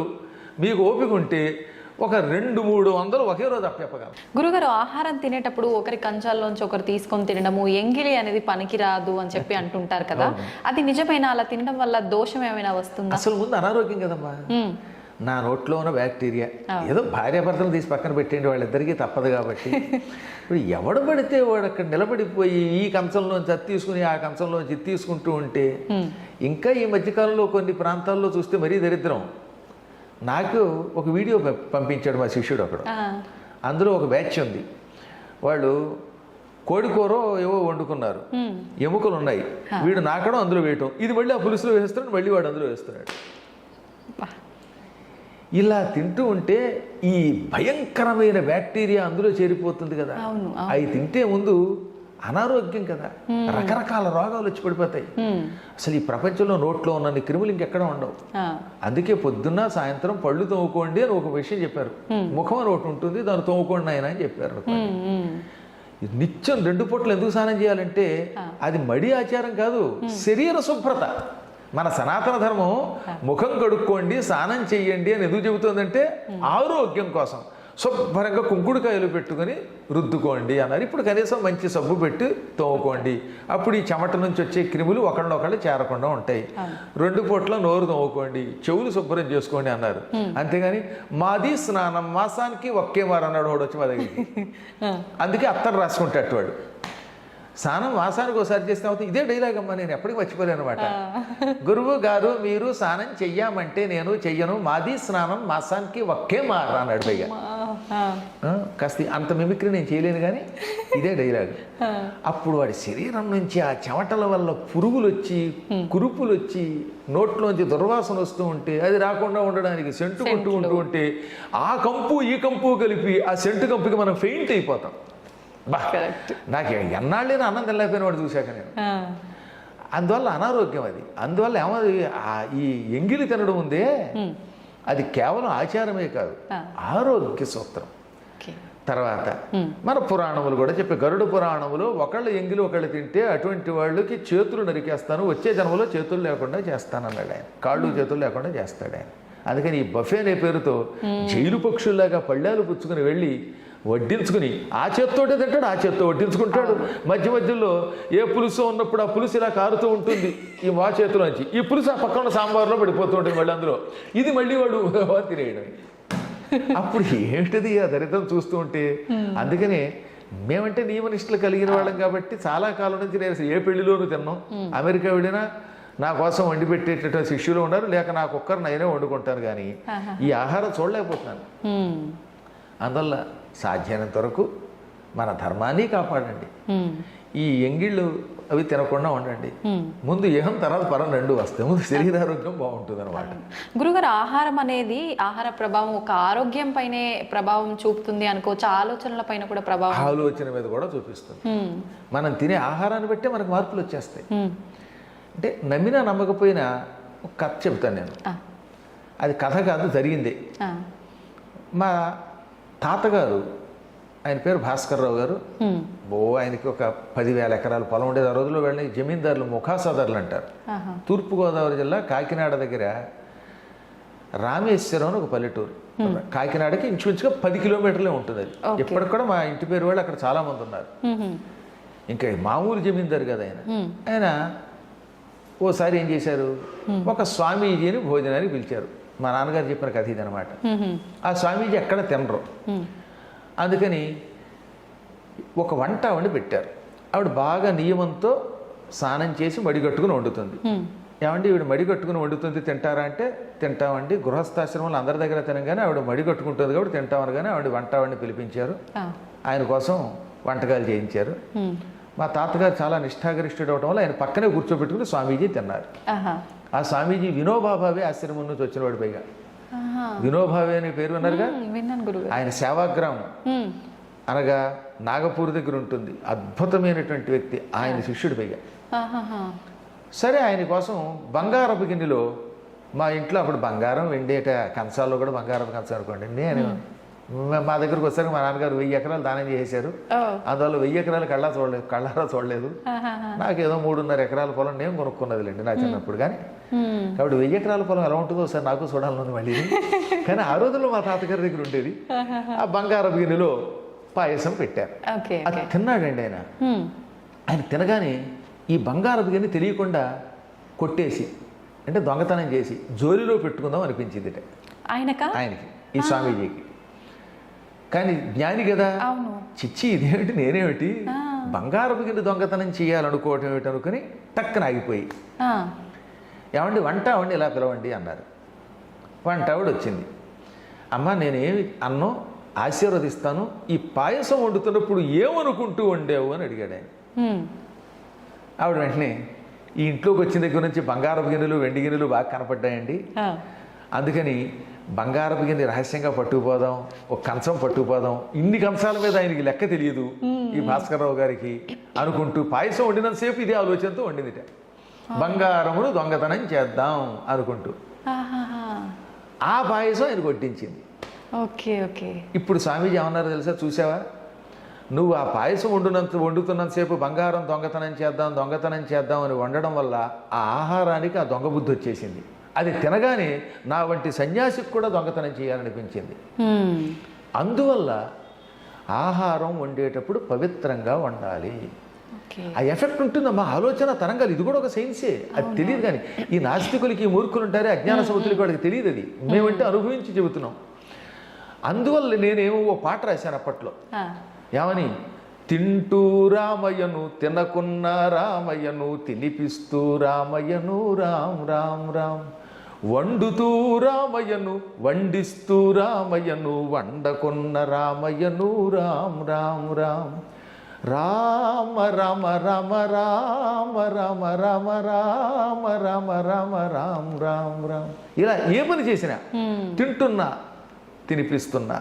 మీకు ఓపిక ఉంటే ఒక 200-300 ఒకే రోజు అప్పగలరు. గురుగారు, ఆహారం తినేటప్పుడు ఒకరి కంచాల్లోంచి ఒకరు తీసుకొని తినడము, ఎంగిలి అనేది పనికిరాదు అని చెప్పి అంటుంటారు కదా, అది నిజమైన? అలా తినడం వల్ల దోషం ఏమైనా వస్తుందా? అసలు ముందు అనారోగ్యం కదమ్మా. నా నోట్లో ఉన్న బ్యాక్టీరియా ఏదో భార్యాభర్తలు తీసి పక్కన పెట్టేయండి, వాళ్ళిద్దరికీ తప్పదు. కాబట్టి ఇప్పుడు ఎవడు పడితే వాడు అక్కడ నిలబడిపోయి ఈ కంచంలోంచి అది తీసుకుని ఆ కంచంలోంచి ఇది తీసుకుంటూ ఉంటే, ఇంకా ఈ మధ్యకాలంలో కొన్ని ప్రాంతాల్లో చూస్తే మరీ దరిద్రం. నాకు ఒక వీడియో పంపించాడు మా శిష్యుడు ఒకడు. అందులో ఒక బ్యాచ్ ఉంది. వాళ్ళు కోడికూర ఏవో వండుకున్నారు, ఎముకలు ఉన్నాయి, వీడు నాకడం అందులో వేయటం, ఇది మళ్ళీ ఆ పులుసులో వేస్తున్నాడు, మళ్ళీ వాడు అందులో వేస్తున్నాడు. ఇలా తింటూ ఉంటే ఈ భయంకరమైన బ్యాక్టీరియా అందులో చేరిపోతుంది కదా. అవి తింటే ముందు అనారోగ్యం కదా, రకరకాల రోగాలు వచ్చి పడిపోతాయి. అసలు ఈ ప్రపంచంలో నోట్లో ఉన్న క్రిములు ఇంకెక్కడ ఉండవు. అందుకే పొద్దున్న సాయంత్రం పళ్ళు తోముకోండి అని ఒక విషయం చెప్పారు. ముఖం అని ఒకటి ఉంటుంది, దాన్ని తోముకోండి ఆయన అని చెప్పారు. నిత్యం 2 పూటలు ఎందుకు స్నానం చేయాలంటే అది మడి ఆచారం కాదు, శరీర శుభ్రత. మన సనాతన ధర్మం ముఖం కడుక్కోండి, స్నానం చెయ్యండి అని ఎందుకు చెబుతుందంటే ఆరోగ్యం కోసం. శుభ్రంగా కుంకుడుకాయలు పెట్టుకుని రుద్దుకోండి అన్నారు. ఇప్పుడు కనీసం మంచి సబ్బు పెట్టి తోముకోండి, అప్పుడు ఈ చెమట నుంచి వచ్చే క్రిములు ఒకళ్ళొకళ్ళు చేరకుండా ఉంటాయి. 2 పూట్ల నోరు తోముకోండి, చెవులు శుభ్రం చేసుకోండి అన్నారు. అంతేగాని మాది స్నానం మాసానికి ఒకే మారు అన్నాడు వాడు వచ్చి మా దగ్గరికి. అందుకే అత్తరు రాసుకుంటాడు వాడు. స్నానం మాసానికి ఒకసారి చేస్తే అవుతుంది. ఇదే డైలాగ్ అమ్మా, నేను ఎప్పటికీ మర్చిపోలేను అనమాట. గురువు గారు మీరు స్నానం చెయ్యమంటే నేను చెయ్యను, మాది స్నానం మాసానికి ఒకే మారు అన్నాడు. పైగా కాస్త అంత మిమిక్రీ నేను చేయలేను కానీ ఇదే డైలాగ్. అప్పుడు వాడి శరీరం నుంచి ఆ చెమటల వల్ల పురుగులు వచ్చి కురుపులు వచ్చి నోట్లోంచి దుర్వాసన వస్తూ ఉంటే అది రాకుండా ఉండడానికి సెంటు కొట్టుకుంటూ ఉంటే ఆ కంపు ఈ కంపు కలిపి ఆ సెంటు కంపుకి మనం ఫెయింట్ అయిపోతాం. నాకు ఎన్నాళ్ళైనా అన్నం తినలేకపోయిన వాడు చూశాక నేను. అందువల్ల అనారోగ్యం అది. అందువల్ల ఏమది ఈ ఎంగిలి తినడం ఉందే అది కేవలం ఆచారమే కాదు, ఆరోగ్య సూత్రం. తర్వాత మన పురాణములు కూడా చెప్పే, గరుడ పురాణములో ఒకళ్ళు ఎంగిలి ఒకళ్ళు తింటే అటువంటి వాళ్ళకి చేతులు నరికేస్తాను, వచ్చే జన్మలో చేతులు లేకుండా చేస్తానన్నాడు ఆయన. కాళ్ళు చేతులు లేకుండా చేస్తాడు ఆయన. అందుకని ఈ బఫే అనే పేరుతో జైలు పక్షుల్లాగా పళ్ళాలు పుచ్చుకుని వెళ్ళి వడ్డించుకుని ఆ చేత్తోటే తింటాడు, ఆ చేత్తో వడ్డించుకుంటాడు. మధ్య మధ్యలో ఏ పులుసు ఉన్నప్పుడు ఆ పులుసు ఇలా కారుతూ ఉంటుంది ఈ మా చేతిలోంచి, ఈ పులుసు ఆ పక్కన సాంబార్లో పడిపోతూ ఉంటుంది మళ్ళీ అందులో, ఇది మళ్ళీ వాడు తినేయడం. అప్పుడు ఏమిటిది ఆ దరిద్రం చూస్తూ ఉంటే. అందుకనే మేమంటే నియమనిష్టలు కలిగిన వాళ్ళం కాబట్టి చాలా కాలం నుంచి నేను ఏ పెళ్లిలోనూ తిన్నాం. అమెరికా వెళ్ళినా నా కోసం వండి పెట్టేటటువంటి శిష్యులు ఉన్నారు, లేక నాకు ఒక్కరు నేనే వండుకుంటాను, కానీ ఈ ఆహారం చూడలేకపోతున్నాను. అందువల్ల సాధ్యమైనంత వరకు మన ధర్మాన్ని కాపాడండి. ఈ ఎంగిళ్ళు అవి తినకుండా ఉండండి. ముందు ఏహం తర్వాత పరం 2 వస్తాయి. ముందు శరీరారోగ్యం బాగుంటుంది అనమాట. గురుగారు, ఆహారం అనేది ఆహార ప్రభావం ఒక ఆరోగ్యం పైనే ప్రభావం చూపుతుంది అనుకోవచ్చు, ఆలోచనల పైన కూడా ప్రభావం, ఆలోచన మీద కూడా చూపిస్తుంది. మనం తినే ఆహారాన్ని బట్టే మనకు మార్పులు వచ్చేస్తాయి. అంటే నమ్మినా నమ్మకపోయినా ఒక కథ చెప్తాను నేను. అది కథ కాదు, జరిగిందే. మా తాతగారు ఆయన పేరు భాస్కర్రావు గారు. ఆయనకి ఒక 10,000 ఎకరాల పొలం ఉండేది. ఆ రోజుల్లో వెళ్ళి జమీందారులు ముఖాసదారులు అంటారు. తూర్పుగోదావరి జిల్లా కాకినాడ దగ్గర రామేశ్వరం అని ఒక పల్లెటూరు. కాకినాడకి ఇంచుమించుగా 10 కిలోమీటర్లే ఉంటుంది అది. ఇప్పటికి కూడా మా ఇంటి పేరు వాళ్ళు అక్కడ చాలా మంది ఉన్నారు. ఇంకా మామూలు జమీందారు కదా ఆయన ఓసారి ఏం చేశారు, ఒక స్వామీజీని భోజనానికి పిలిచారు. మా నాన్నగారు చెప్పిన కథ ఇది అనమాట. ఆ స్వామీజీ ఎక్కడ తినరు, అందుకని ఒక వంట వండి పెట్టారు. ఆవిడ బాగా నియమంతో స్నానం చేసి మడిగట్టుకుని వండుతుంది. ఏమండి ఈవిడ మడిగట్టుకుని వండుతుంది, తింటారా అంటే తింటామండి. గృహస్థాశ్రమంలో అందరి దగ్గర తినగానే ఆవిడ మడిగట్టుకుంటుంది కాబట్టి తింటామని. కానీ ఆవిడ వంట వండి పిలిపించారు, ఆయన కోసం వంటకాలు చేయించారు. మా తాతగారు చాలా నిష్ఠాగరిష్ఠుడు అవడం వల్ల ఆయన పక్కనే కూర్చోబెట్టుకుని స్వామీజీ తిన్నారు. ఆ స్వామీజీ వినోబాభావే ఆశ్రమం నుంచి వచ్చినవాడు. పైగా వినోబావే అనే పేరు విన్నారుగా. ఆయన సేవాగ్రామం అనగా నాగపూర్ దగ్గర ఉంటుంది. అద్భుతమైనటువంటి వ్యక్తి, ఆయన శిష్యుడు పైగా. సరే ఆయన కోసం బంగారపు గిన్నెలో, మా ఇంట్లో అప్పుడు బంగారం వెండేట కంచాల్లో కూడా బంగారపు కంచం అనుకోండి. నేను మా దగ్గరకు వచ్చాక మా నాన్నగారు 1000 ఎకరాలు దానం చేశారు. అందువల్ల 1000 ఎకరాలు కళ్ళారా చూడలేదు. నాకేదో 3.5 ఎకరాల పొలం నేను కొనుక్కున్నదిలేండి నా చిన్నప్పుడు. కానీ కాబట్టి 1000 ఎకరాల పొలం ఎలా ఉంటుందో సార్ నాకు చూడాలని మళ్ళీ. కానీ ఆ రోజుల్లో మా తాతగారి దగ్గర ఉండేది. ఆ బంగారపు గిన్నెలో పాయసం పెట్టారు. అది తిన్నాడండి ఆయన. ఆయన తినగానే ఈ బంగారపు గిన్నె తెలియకుండా కొట్టేసి, అంటే దొంగతనం చేసి జోలిలో పెట్టుకుందాం అనిపించింది ఆయనకి, ఈ స్వామీజీకి. కానీ జ్ఞాని కదా, చిచ్చి ఇదేమిటి నేనేమిటి బంగారపు గిన్నె దొంగతనం చేయాలనుకోవటం ఏమిటి అనుకుని టక్కన ఆగిపోయి, ఏమండి వంట అవండి ఇలా పిలవండి అన్నారు. వంట ఆవిడ వచ్చింది. అమ్మ నేనేమి అన్నో ఆశీర్వదిస్తాను, ఈ పాయసం వండుతున్నప్పుడు ఏమనుకుంటూ వండావు అని అడిగాడు ఆయన. ఆవిడ వెంటనే, ఈ ఇంట్లోకి వచ్చిన దగ్గర నుంచి బంగారపు గిన్నెలు వెండి గిన్నెలు బాగా కనపడ్డాయండి, అందుకని బంగారపు గిన్నె రహస్యంగా పట్టుకుపోదాం, ఒక కంచం పట్టుకుపోదాం. ఇన్ని కంచాల మీద ఆయనకి లెక్క తెలియదు ఈ భాస్కర్రావు గారికి అనుకుంటూ పాయసం వండినంతసేపు ఇదే ఆలోచనతో వండిందిట. బంగారమును దొంగతనం చేద్దాం అనుకుంటూ ఆ పాయసం ఆయన కొట్టించింది. ఇప్పుడు స్వామీజీ ఏమన్నారో తెలుసా, చూసావా నువ్వు ఆ పాయసం వండుతున్నంతసేపు బంగారం దొంగతనం చేద్దాం అని వండడం వల్ల ఆ ఆహారానికి ఆ దొంగ బుద్ధి వచ్చేసింది. అది తినగానే నా వంటి సన్యాసికి కూడా దొంగతనం చేయాలనిపించింది. అందువల్ల ఆహారం వండేటప్పుడు పవిత్రంగా వండాలి. ఆ ఎఫెక్ట్ ఉంటుందమ్మా, ఆలోచన తరంగాలు. ఇది కూడా ఒక సైన్సే, అది తెలియదు. కానీ ఈ నాస్తికులకి, మూర్ఖులు ఉంటారే, అజ్ఞాన సముద్రులకి వాడికి తెలియదు. అది మేమంటే అనుభవించి చెబుతున్నాం. అందువల్ల నేనేమో ఓ పాట రాశాను అప్పట్లో. ఏమని, తింటూ రామయ్యను తినకున్న రామయ్యను తినిపిస్తూ రామయ్యను రామ్ రామ్ రామ్, వండుతూ రామయ్యను వండిస్తూ రామయ్యను వండకున్న రామయ్యను రామ్ రామ్ రామ్, రామ రామ రామ రామ రామ రామ రామ రామ రామ రామ రామ రామ. ఇలా ఏ పని చేసినా, తింటున్నా తినిపిస్తున్నా,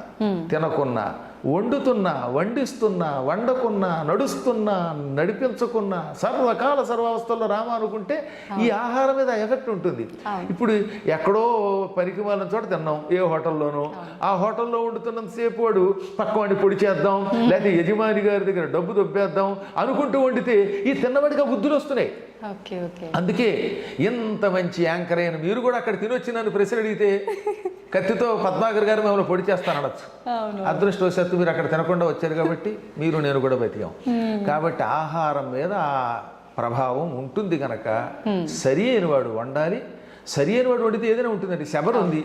తినకున్నా, వండుతున్నా వండిస్తున్నా, వండకున్నా, నడుస్తున్నా నడిపించకున్నా, సర్వకాల సర్వావస్థల్లో రామ అనుకుంటే ఈ ఆహారం మీద ఎఫెక్ట్ ఉంటుంది. ఇప్పుడు ఎక్కడో పనికి వాళ్ళని చోట తిన్నాం, ఏ హోటల్లోనో, ఆ హోటల్లో వండుతున్నంతసేపు వాడు పక్క వాడిని పొడి చేద్దాం, లేకపోతే యజమాని గారి దగ్గర డబ్బు దొబ్బేద్దాం అనుకుంటూ వండితే ఈ తిన్నవాడిగా బుద్ధులు వస్తున్నాయి. అందుకే ఇంత మంచి యాంకర్ అయిన మీరు కూడా అక్కడ తినొచ్చి నన్ను ప్రశ్న అడిగితే కత్తితో పద్మాకర్ గారు మిమ్మల్ని పొడి చేస్తాను అనొచ్చు. అదృష్టవశాత్తు మీరు అక్కడ తినకుండా వచ్చారు కాబట్టి మీరు నేను కూడా బతికాం. కాబట్టి ఆహారం మీద ఆ ప్రభావం ఉంటుంది కనుక సరి అయిన వాడు వండాలి. సరి అయిన వాడు వండితే ఏదైనా ఉంటుందండి. శబరి ఉంది,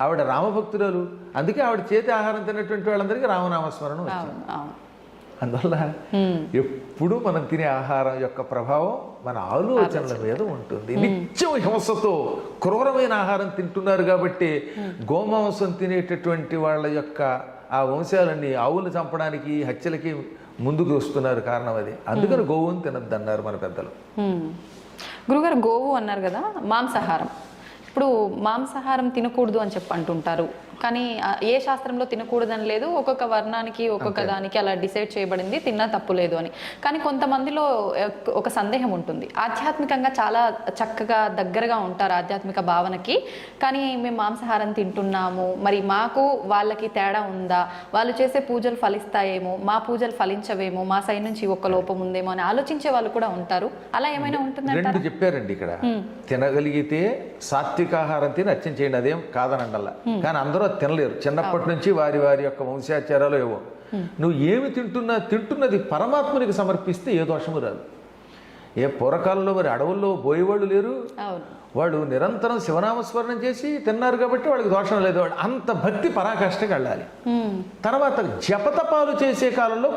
ఆవిడ రామభక్తురాలు, అందుకే ఆవిడ చేతి ఆహారం తిన్నటువంటి వాళ్ళందరికీ రామనామస్మరణ వచ్చింది. అందువల్ల ఎప్పుడు మనం తినే ఆహారం యొక్క ప్రభావం మన ఆలోచనల మీద ఉంటుంది. నిత్యం హింసతో క్రూరమైన ఆహారం తింటున్నారు కాబట్టి గోమాంసం తినేటటువంటి వాళ్ళ యొక్క ఆ వంశాలన్నీ ఆవులు చంపడానికి, హత్యలకి ముందుకు వస్తున్నారు. కారణం అది. అందుకని గోవుని తినద్దన్నారు మన పెద్దలు. గురుగారు, గోవు అన్నారు కదా, మాంసాహారం. ఇప్పుడు మాంసాహారం తినకూడదు అని చెప్పి అంటుంటారు. కానీ ఏ శాస్త్రంలో తినకూడదని లేదు, ఒక్కొక్క వర్ణానికి ఒక్కొక్క దానికి అలా డిసైడ్ చేయబడింది, తిన్నా తప్పు లేదు అని. కానీ కొంతమందిలో ఒక సందేహం ఉంటుంది, ఆధ్యాత్మికంగా చాలా చక్కగా దగ్గరగా ఉంటారు ఆధ్యాత్మిక భావనకి, కానీ మేము మాంసాహారం తింటున్నాము, మరి మాకు వాళ్ళకి తేడా ఉందా, వాళ్ళు చేసే పూజలు ఫలిస్తాయేమో, మా పూజలు ఫలించవేమో, మా సైడ్ నుంచి ఒక లోపం ఉందేమో అని ఆలోచించే వాళ్ళు కూడా ఉంటారు. అలా ఏమైనా ఉంటుందంటే రెండు చెప్పారండి ఇక్కడ. తినగలిగితే సాత్వికాహారం తిని అర్చన చేయండి, అదేం కాదనండల్లా. కానీ అందరూ తినలేరు, చిన్నప్పటి నుంచి వారి వారి యొక్క వంశాచారాలు ఏవో. నువ్వు ఏమి తింటున్నది పరమాత్మనికి సమర్పిస్తే ఏ దోషము రాదు. ఏ పూర్వకాలంలో మరి అడవుల్లో పోయేవాళ్ళు లేరు, వాళ్ళు నిరంతరం శివనామస్మరణం చేసి తిన్నారు కాబట్టి వాళ్ళకి దోషం లేదు. వాళ్ళు అంత భక్తి పరాకాష్ఠకి వెళ్ళాలి. తర్వాత జపతపాలు చేసే కాలంలో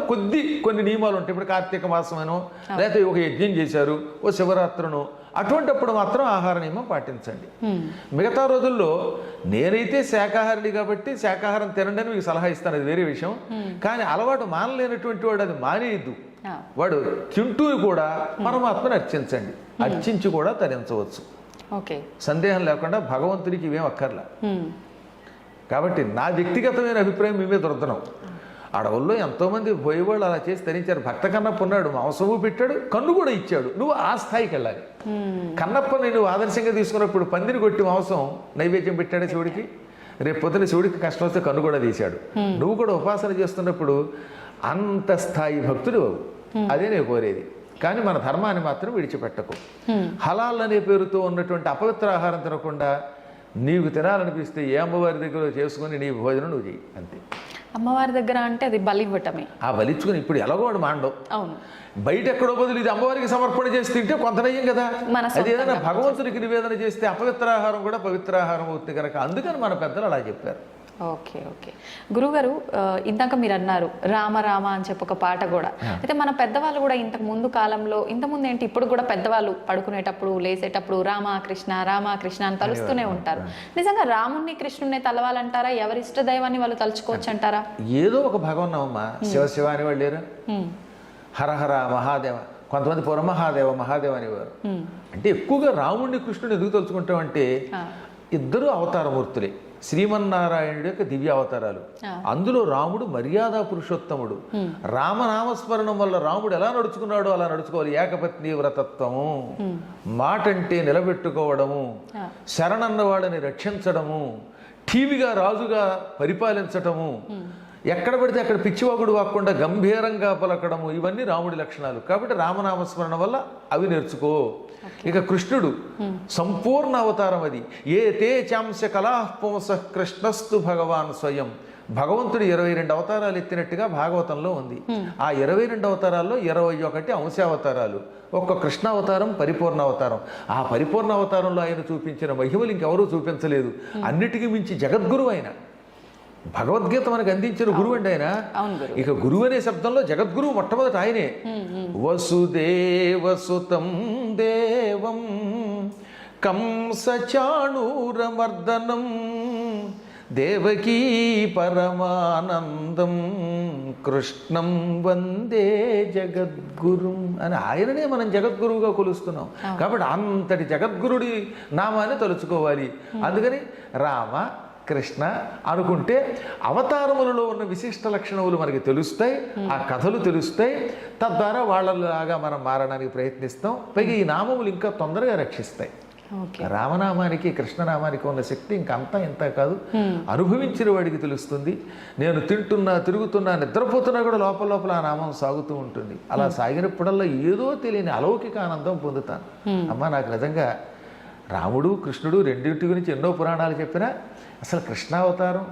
కొన్ని నియమాలు ఉంటాయి. ఇప్పుడు కార్తీక మాసమనో లేకపోతే ఒక యజ్ఞం చేశారు, ఓ శివరాత్రును, అటువంటిప్పుడు మాత్రం ఆహార నియమం పాటించండి. మిగతా రోజుల్లో నేనైతే శాకాహారిని కాబట్టి శాకాహారం తినండి అని మీకు సలహా ఇస్తాను, అది వేరే విషయం. కానీ అలవాటు మానలేనటువంటి వాడు అది మానేయద్దు. వాడు తింటూ కూడా పరమాత్మను అర్చించండి, అర్చించి కూడా తరించవచ్చు, సందేహం లేకుండా. భగవంతుడికి ఇవేం అక్కర్లా. కాబట్టి నా వ్యక్తిగతమైన అభిప్రాయం మీ మీద రుద్దనం. అడవుల్లో ఎంతోమంది పోయేవాళ్ళు అలా చేసి తరించారు. భక్త కన్నప్ప ఉన్నాడు, మాంసము పెట్టాడు, కన్ను కూడా ఇచ్చాడు. నువ్వు ఆ స్థాయికి వెళ్ళాలి. కన్నప్పని నువ్వు ఆదర్శంగా తీసుకున్నప్పుడు పందిని కొట్టి మాంసం నైవేద్యం పెట్టాడు శివుడికి. రేపు పొద్దున శివుడికి కష్టం వస్తే కన్ను కూడా తీశాడు. నువ్వు కూడా ఉపాసన చేస్తున్నప్పుడు అంత స్థాయి భక్తుడు. అదే నేను కోరేది. కానీ మన ధర్మాన్ని మాత్రం విడిచిపెట్టకు. హలాల్ అనే పేరుతో ఉన్నటువంటి అపవిత్ర ఆహారం తినకుండా నీకు తినాలనిపిస్తే ఏ అమ్మవారి దగ్గర చేసుకుని నీ భోజనం నువ్వు చెయ్యి, అంతే. అమ్మవారి దగ్గర అంటే అది బలి ఇవ్వటమే. ఆ బలి ఇచ్చుకుని ఇప్పుడు ఎలాగో వాడు మాండవు. అవును, బయట ఎక్కడో బదులు ఇది అమ్మవారికి సమర్పణ చేసి తింటే కొంత నయ్యం కదా. అది ఏదైనా భగవంతుడికి నివేదన చేస్తే అపవిత్రాహారం కూడా పవిత్రాహారం అవుతుంది కనుక అందుకని మన పెద్దలు అలా చెప్పారు. ఓకే ఓకే గురుగారు, ఇందాక మీరు అన్నారు రామ రామ అని చెప్పి ఒక పాట కూడా. అయితే మన పెద్దవాళ్ళు కూడా ఇంతకు ముందు కాలంలో, ఇంతకుముందు ఏంటి, ఇప్పుడు కూడా పెద్దవాళ్ళు పడుకునేటప్పుడు లేసేటప్పుడు రామకృష్ణ రామకృష్ణ అని తలుస్తూనే ఉంటారు. నిజంగా రాముణ్ణి కృష్ణుణ్ణి తలవాలంటారా? ఎవరి ఇష్ట దైవాన్ని వాళ్ళు తలుచుకోవచ్చు అంటారా? ఏదో ఒక భగవన్నమ్మా, శివ శివ అనేవాళ్ళు లేరు, హరహర మహాదేవ, కొంతమంది పూర్వ మహాదేవ మహాదేవ అనేవారు. అంటే ఎక్కువగా రాముణ్ణి కృష్ణుని ఎందుకు తలుచుకుంటామంటే ఇద్దరు అవతారమూర్తులే, శ్రీమన్నారాయణుడి యొక్క దివ్య అవతారాలు. అందులో రాముడు మర్యాద పురుషోత్తముడు. రామనామస్మరణం వల్ల రాముడు ఎలా నడుచుకున్నాడో అలా నడుచుకోవాలి. ఏకపత్ని వ్రతత్వము, మాటంటే నిలబెట్టుకోవడము, శరణన్న వాడిని రక్షించడము, టీవీగా రాజుగా పరిపాలించటము, ఎక్కడ పడితే అక్కడ పిచ్చివాగుడు వాక్కుండా గంభీరంగా పలకడము, ఇవన్నీ రాముడి లక్షణాలు. కాబట్టి రామనామస్మరణ వల్ల అవి నేర్చుకో. ఇక కృష్ణుడు సంపూర్ణ అవతారం. అది ఏ తే చాంశ కళాపుంస కృష్ణస్తు భగవాన్ స్వయం. భగవంతుడు 22 అవతారాలు ఎత్తినట్టుగా భాగవతంలో ఉంది. ఆ 22 అవతారాల్లో 21 అంశావతారాలు, ఒక్క కృష్ణావతారం పరిపూర్ణ అవతారం. ఆ పరిపూర్ణ అవతారంలో ఆయన చూపించిన మహిమలు ఇంకెవరూ చూపించలేదు. అన్నిటికీ మించి జగద్గురువు ఆయన. భగవద్గీత మనకు అందించిన గురువు అండి ఆయన. ఇక గురువు అనే శబ్దంలో జగద్గురువు మొట్టమొదటి ఆయనే. వసుదేవసుతం దేవం కంసచాణూరమర్దనం దేవకీ పరమానందం కృష్ణం వందే జగద్గురుం అని ఆయననే మనం జగద్గురువుగా కొలుస్తున్నాం. కాబట్టి అంతటి జగద్గురుడి నామాన్ని తలుచుకోవాలి. అందుకని రామ కృష్ణ అనుకుంటే అవతారములలో ఉన్న విశిష్ట లక్షణములు మనకి తెలుస్తాయి, ఆ కథలు తెలుస్తాయి. తద్వారా వాళ్ళలాగా మనం మారడానికి ప్రయత్నిస్తాం. పైగా ఈ నామములు ఇంకా తొందరగా రక్షిస్తాయి. రామనామానికి కృష్ణనామానికి ఉన్న శక్తి ఇంకంతా ఇంత కాదు, అనుభవించిన వాడికి తెలుస్తుంది. నేను తింటున్నా, తిరుగుతున్నా, నిద్రపోతున్నా కూడా లోపల లోపల ఆ నామం సాగుతూ ఉంటుంది. అలా సాగినప్పుడల్లా ఏదో తెలియని అలౌకిక ఆనందం పొందుతాను. అమ్మ, నాకు నిజంగా రాముడు కృష్ణుడు రెండింటి గురించి ఎన్నో పురాణాలు చెప్పినా అసలు కృష్ణావతారం,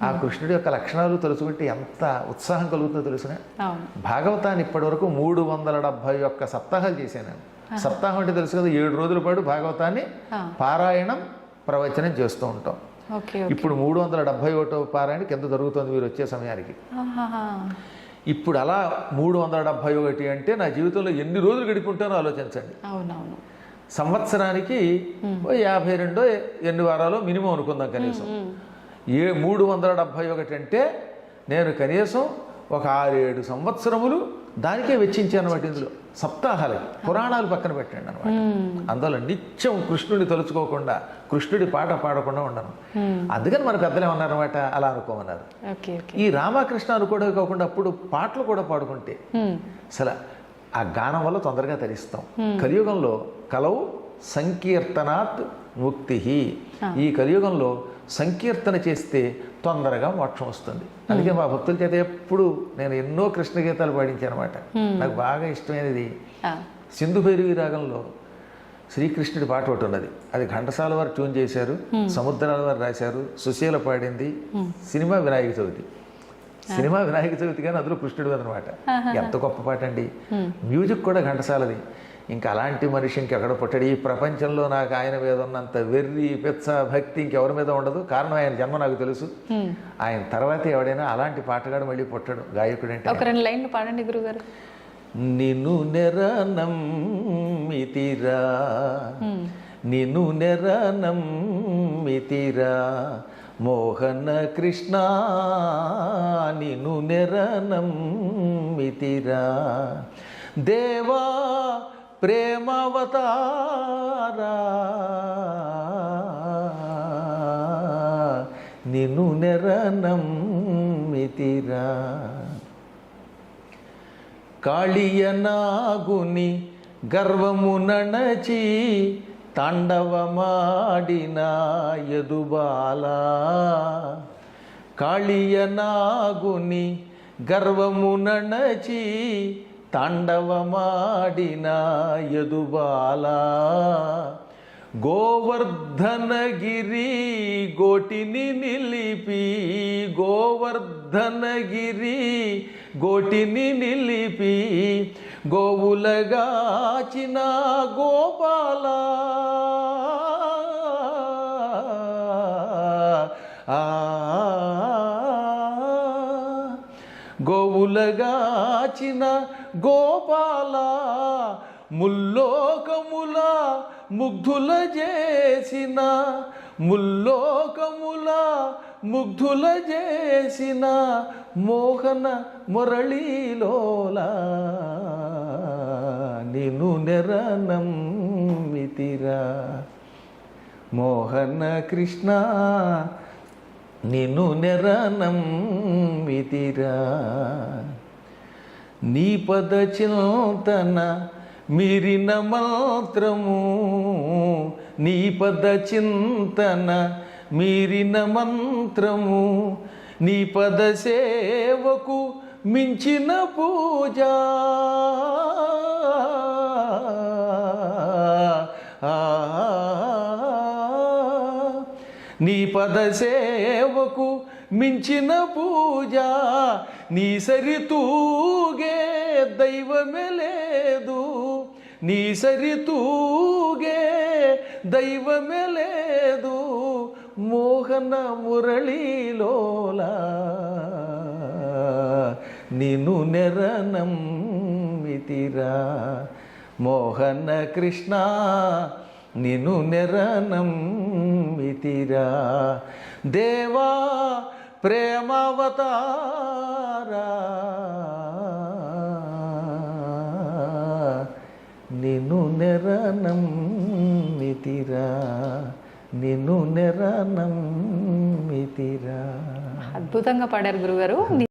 ఆ కృష్ణుడి యొక్క లక్షణాలు తెలుసుకుంటే ఎంత ఉత్సాహం కలుగుతుందో తెలుసునా. భాగవతాన్ని ఇప్పటి వరకు 371 సప్తాహాలు చేశాను. సప్తాహం అంటే తెలుసు కదా, 7 రోజుల పాటు భాగవతాన్ని పారాయణం ప్రవచనం చేస్తూ ఉంటాం. ఇప్పుడు 371వ పారాయణ కింద జరుగుతుంది మీరు వచ్చే సమయానికి. ఇప్పుడు అలా 371 అంటే నా జీవితంలో ఎన్ని రోజులు గడిపుంటానో ఆలోచించండి. సంవత్సరానికి 52 ఎన్ని వారాలు మినిమం అనుకుందాం కనీసం. 371 అంటే నేను కనీసం ఒక 6-7 సంవత్సరములు దానికే వెచ్చించాను అనమాట. ఇందులో సప్తాహాలకి పురాణాలు పక్కన పెట్టండి అనమాట. అందువల్ల నిత్యం కృష్ణుడిని తలుచుకోకుండా, కృష్ణుడి పాట పాడకుండా ఉండను. అందుకని మన పెద్దలు ఏమన్నారన్నమాట, అలా అనుకోమన్నారు. ఈ రామకృష్ణ అనుకోవడం కాకుండా అప్పుడు పాటలు కూడా పాడుకుంటే అసలు ఆ గానం వల్ల తొందరగా తరిస్తాం. కలియుగంలో కలవు సంకీర్తనాత్ ముక్తి. ఈ కలియుగంలో సంకీర్తన చేస్తే తొందరగా మోక్షం వస్తుంది. అందుకే మా భక్తుల చేత ఎప్పుడు నేను ఎన్నో కృష్ణ గీతాలు పాడించాను అనమాట. నాకు బాగా ఇష్టమైనది సింధు భైరవి రాగంలో శ్రీకృష్ణుడి పాట ఒకటి ఉన్నది. అది ఘంటసాల వారు ట్యూన్ చేశారు, సముద్రాల వారు రాశారు, సుశీల పాడింది. సినిమా వినాయక చవితి. సినిమా వినాయక చవితి కానీ అందులో కృష్ణుడు అనమాట. ఎంత గొప్ప పాట అండి. మ్యూజిక్ కూడా ఘంటసాలది. ఇంకా అలాంటి మనిషి ఇంకెక్కడ పుట్టాడు ఈ ప్రపంచంలో. నాకు ఆయన మీద ఉన్నంత వెర్రి పెచ్చ భక్తి ఇంకెవరి మీద ఉండదు. కారణం ఆయన జన్మ నాకు తెలుసు. ఆయన తర్వాత ఎవడైనా అలాంటి పాటగాడు మళ్ళీ పుట్టాడు గాయకుడు అంటే. ఒక 2 లైన్లు పాడండి గురుగారు. నిన్ను నెరనమ్మితిరా, నిన్ను నెరనమ్మితిరా మోహన కృష్ణ, నిన్ను నెరనమ్మితిరా దేవా ప్రేమావతారా, నిన్ను నెరనమ్మితిరా. కాళియనాగుని గర్వము నణచి తాండవమాడిన యదుబాల, కాళియనాగుని గర్వము నణచి తాండవమాడిన యదుబాల, గోవర్ధనగిరి గోటిని నిలిపి, గోవర్ధనగిరి గోటిని నిలిపి గోవులగాచిన గోపాల, గోవులగాచిన గోపాల, ముల్లోకముల ముగ్ధుల చేసిన, ముల్లోకముల ముగ్ధుల చేసిన మోహన మురళీలోల, నిన్ను నెరనమ్మితిరా మోహన కృష్ణ, నిన్ను నెరనమ్మితిరా. నీ పద చింతన మీరిన మంత్రము, నీ పద చింతన మీరిన మంత్రము, నీ పద సేవకు మించిన పూజ, నీ పద సేవకు మించిన పూజ, నీ సరితూగే దైవమే లేదు, నీ సరితూగే దైవమే లేదు మోహన మురళీలోల, నిన్ను నెరనమ్మితిరా మోహన కృష్ణ, నిన్ను నెరనమ్మితిరా దేవా ప్రేమావతారా, నిన్ను నెరనమ్మితిరా, నిన్ను నెరనమ్మితిరా. అద్భుతంగా పాడారు గురుగారు.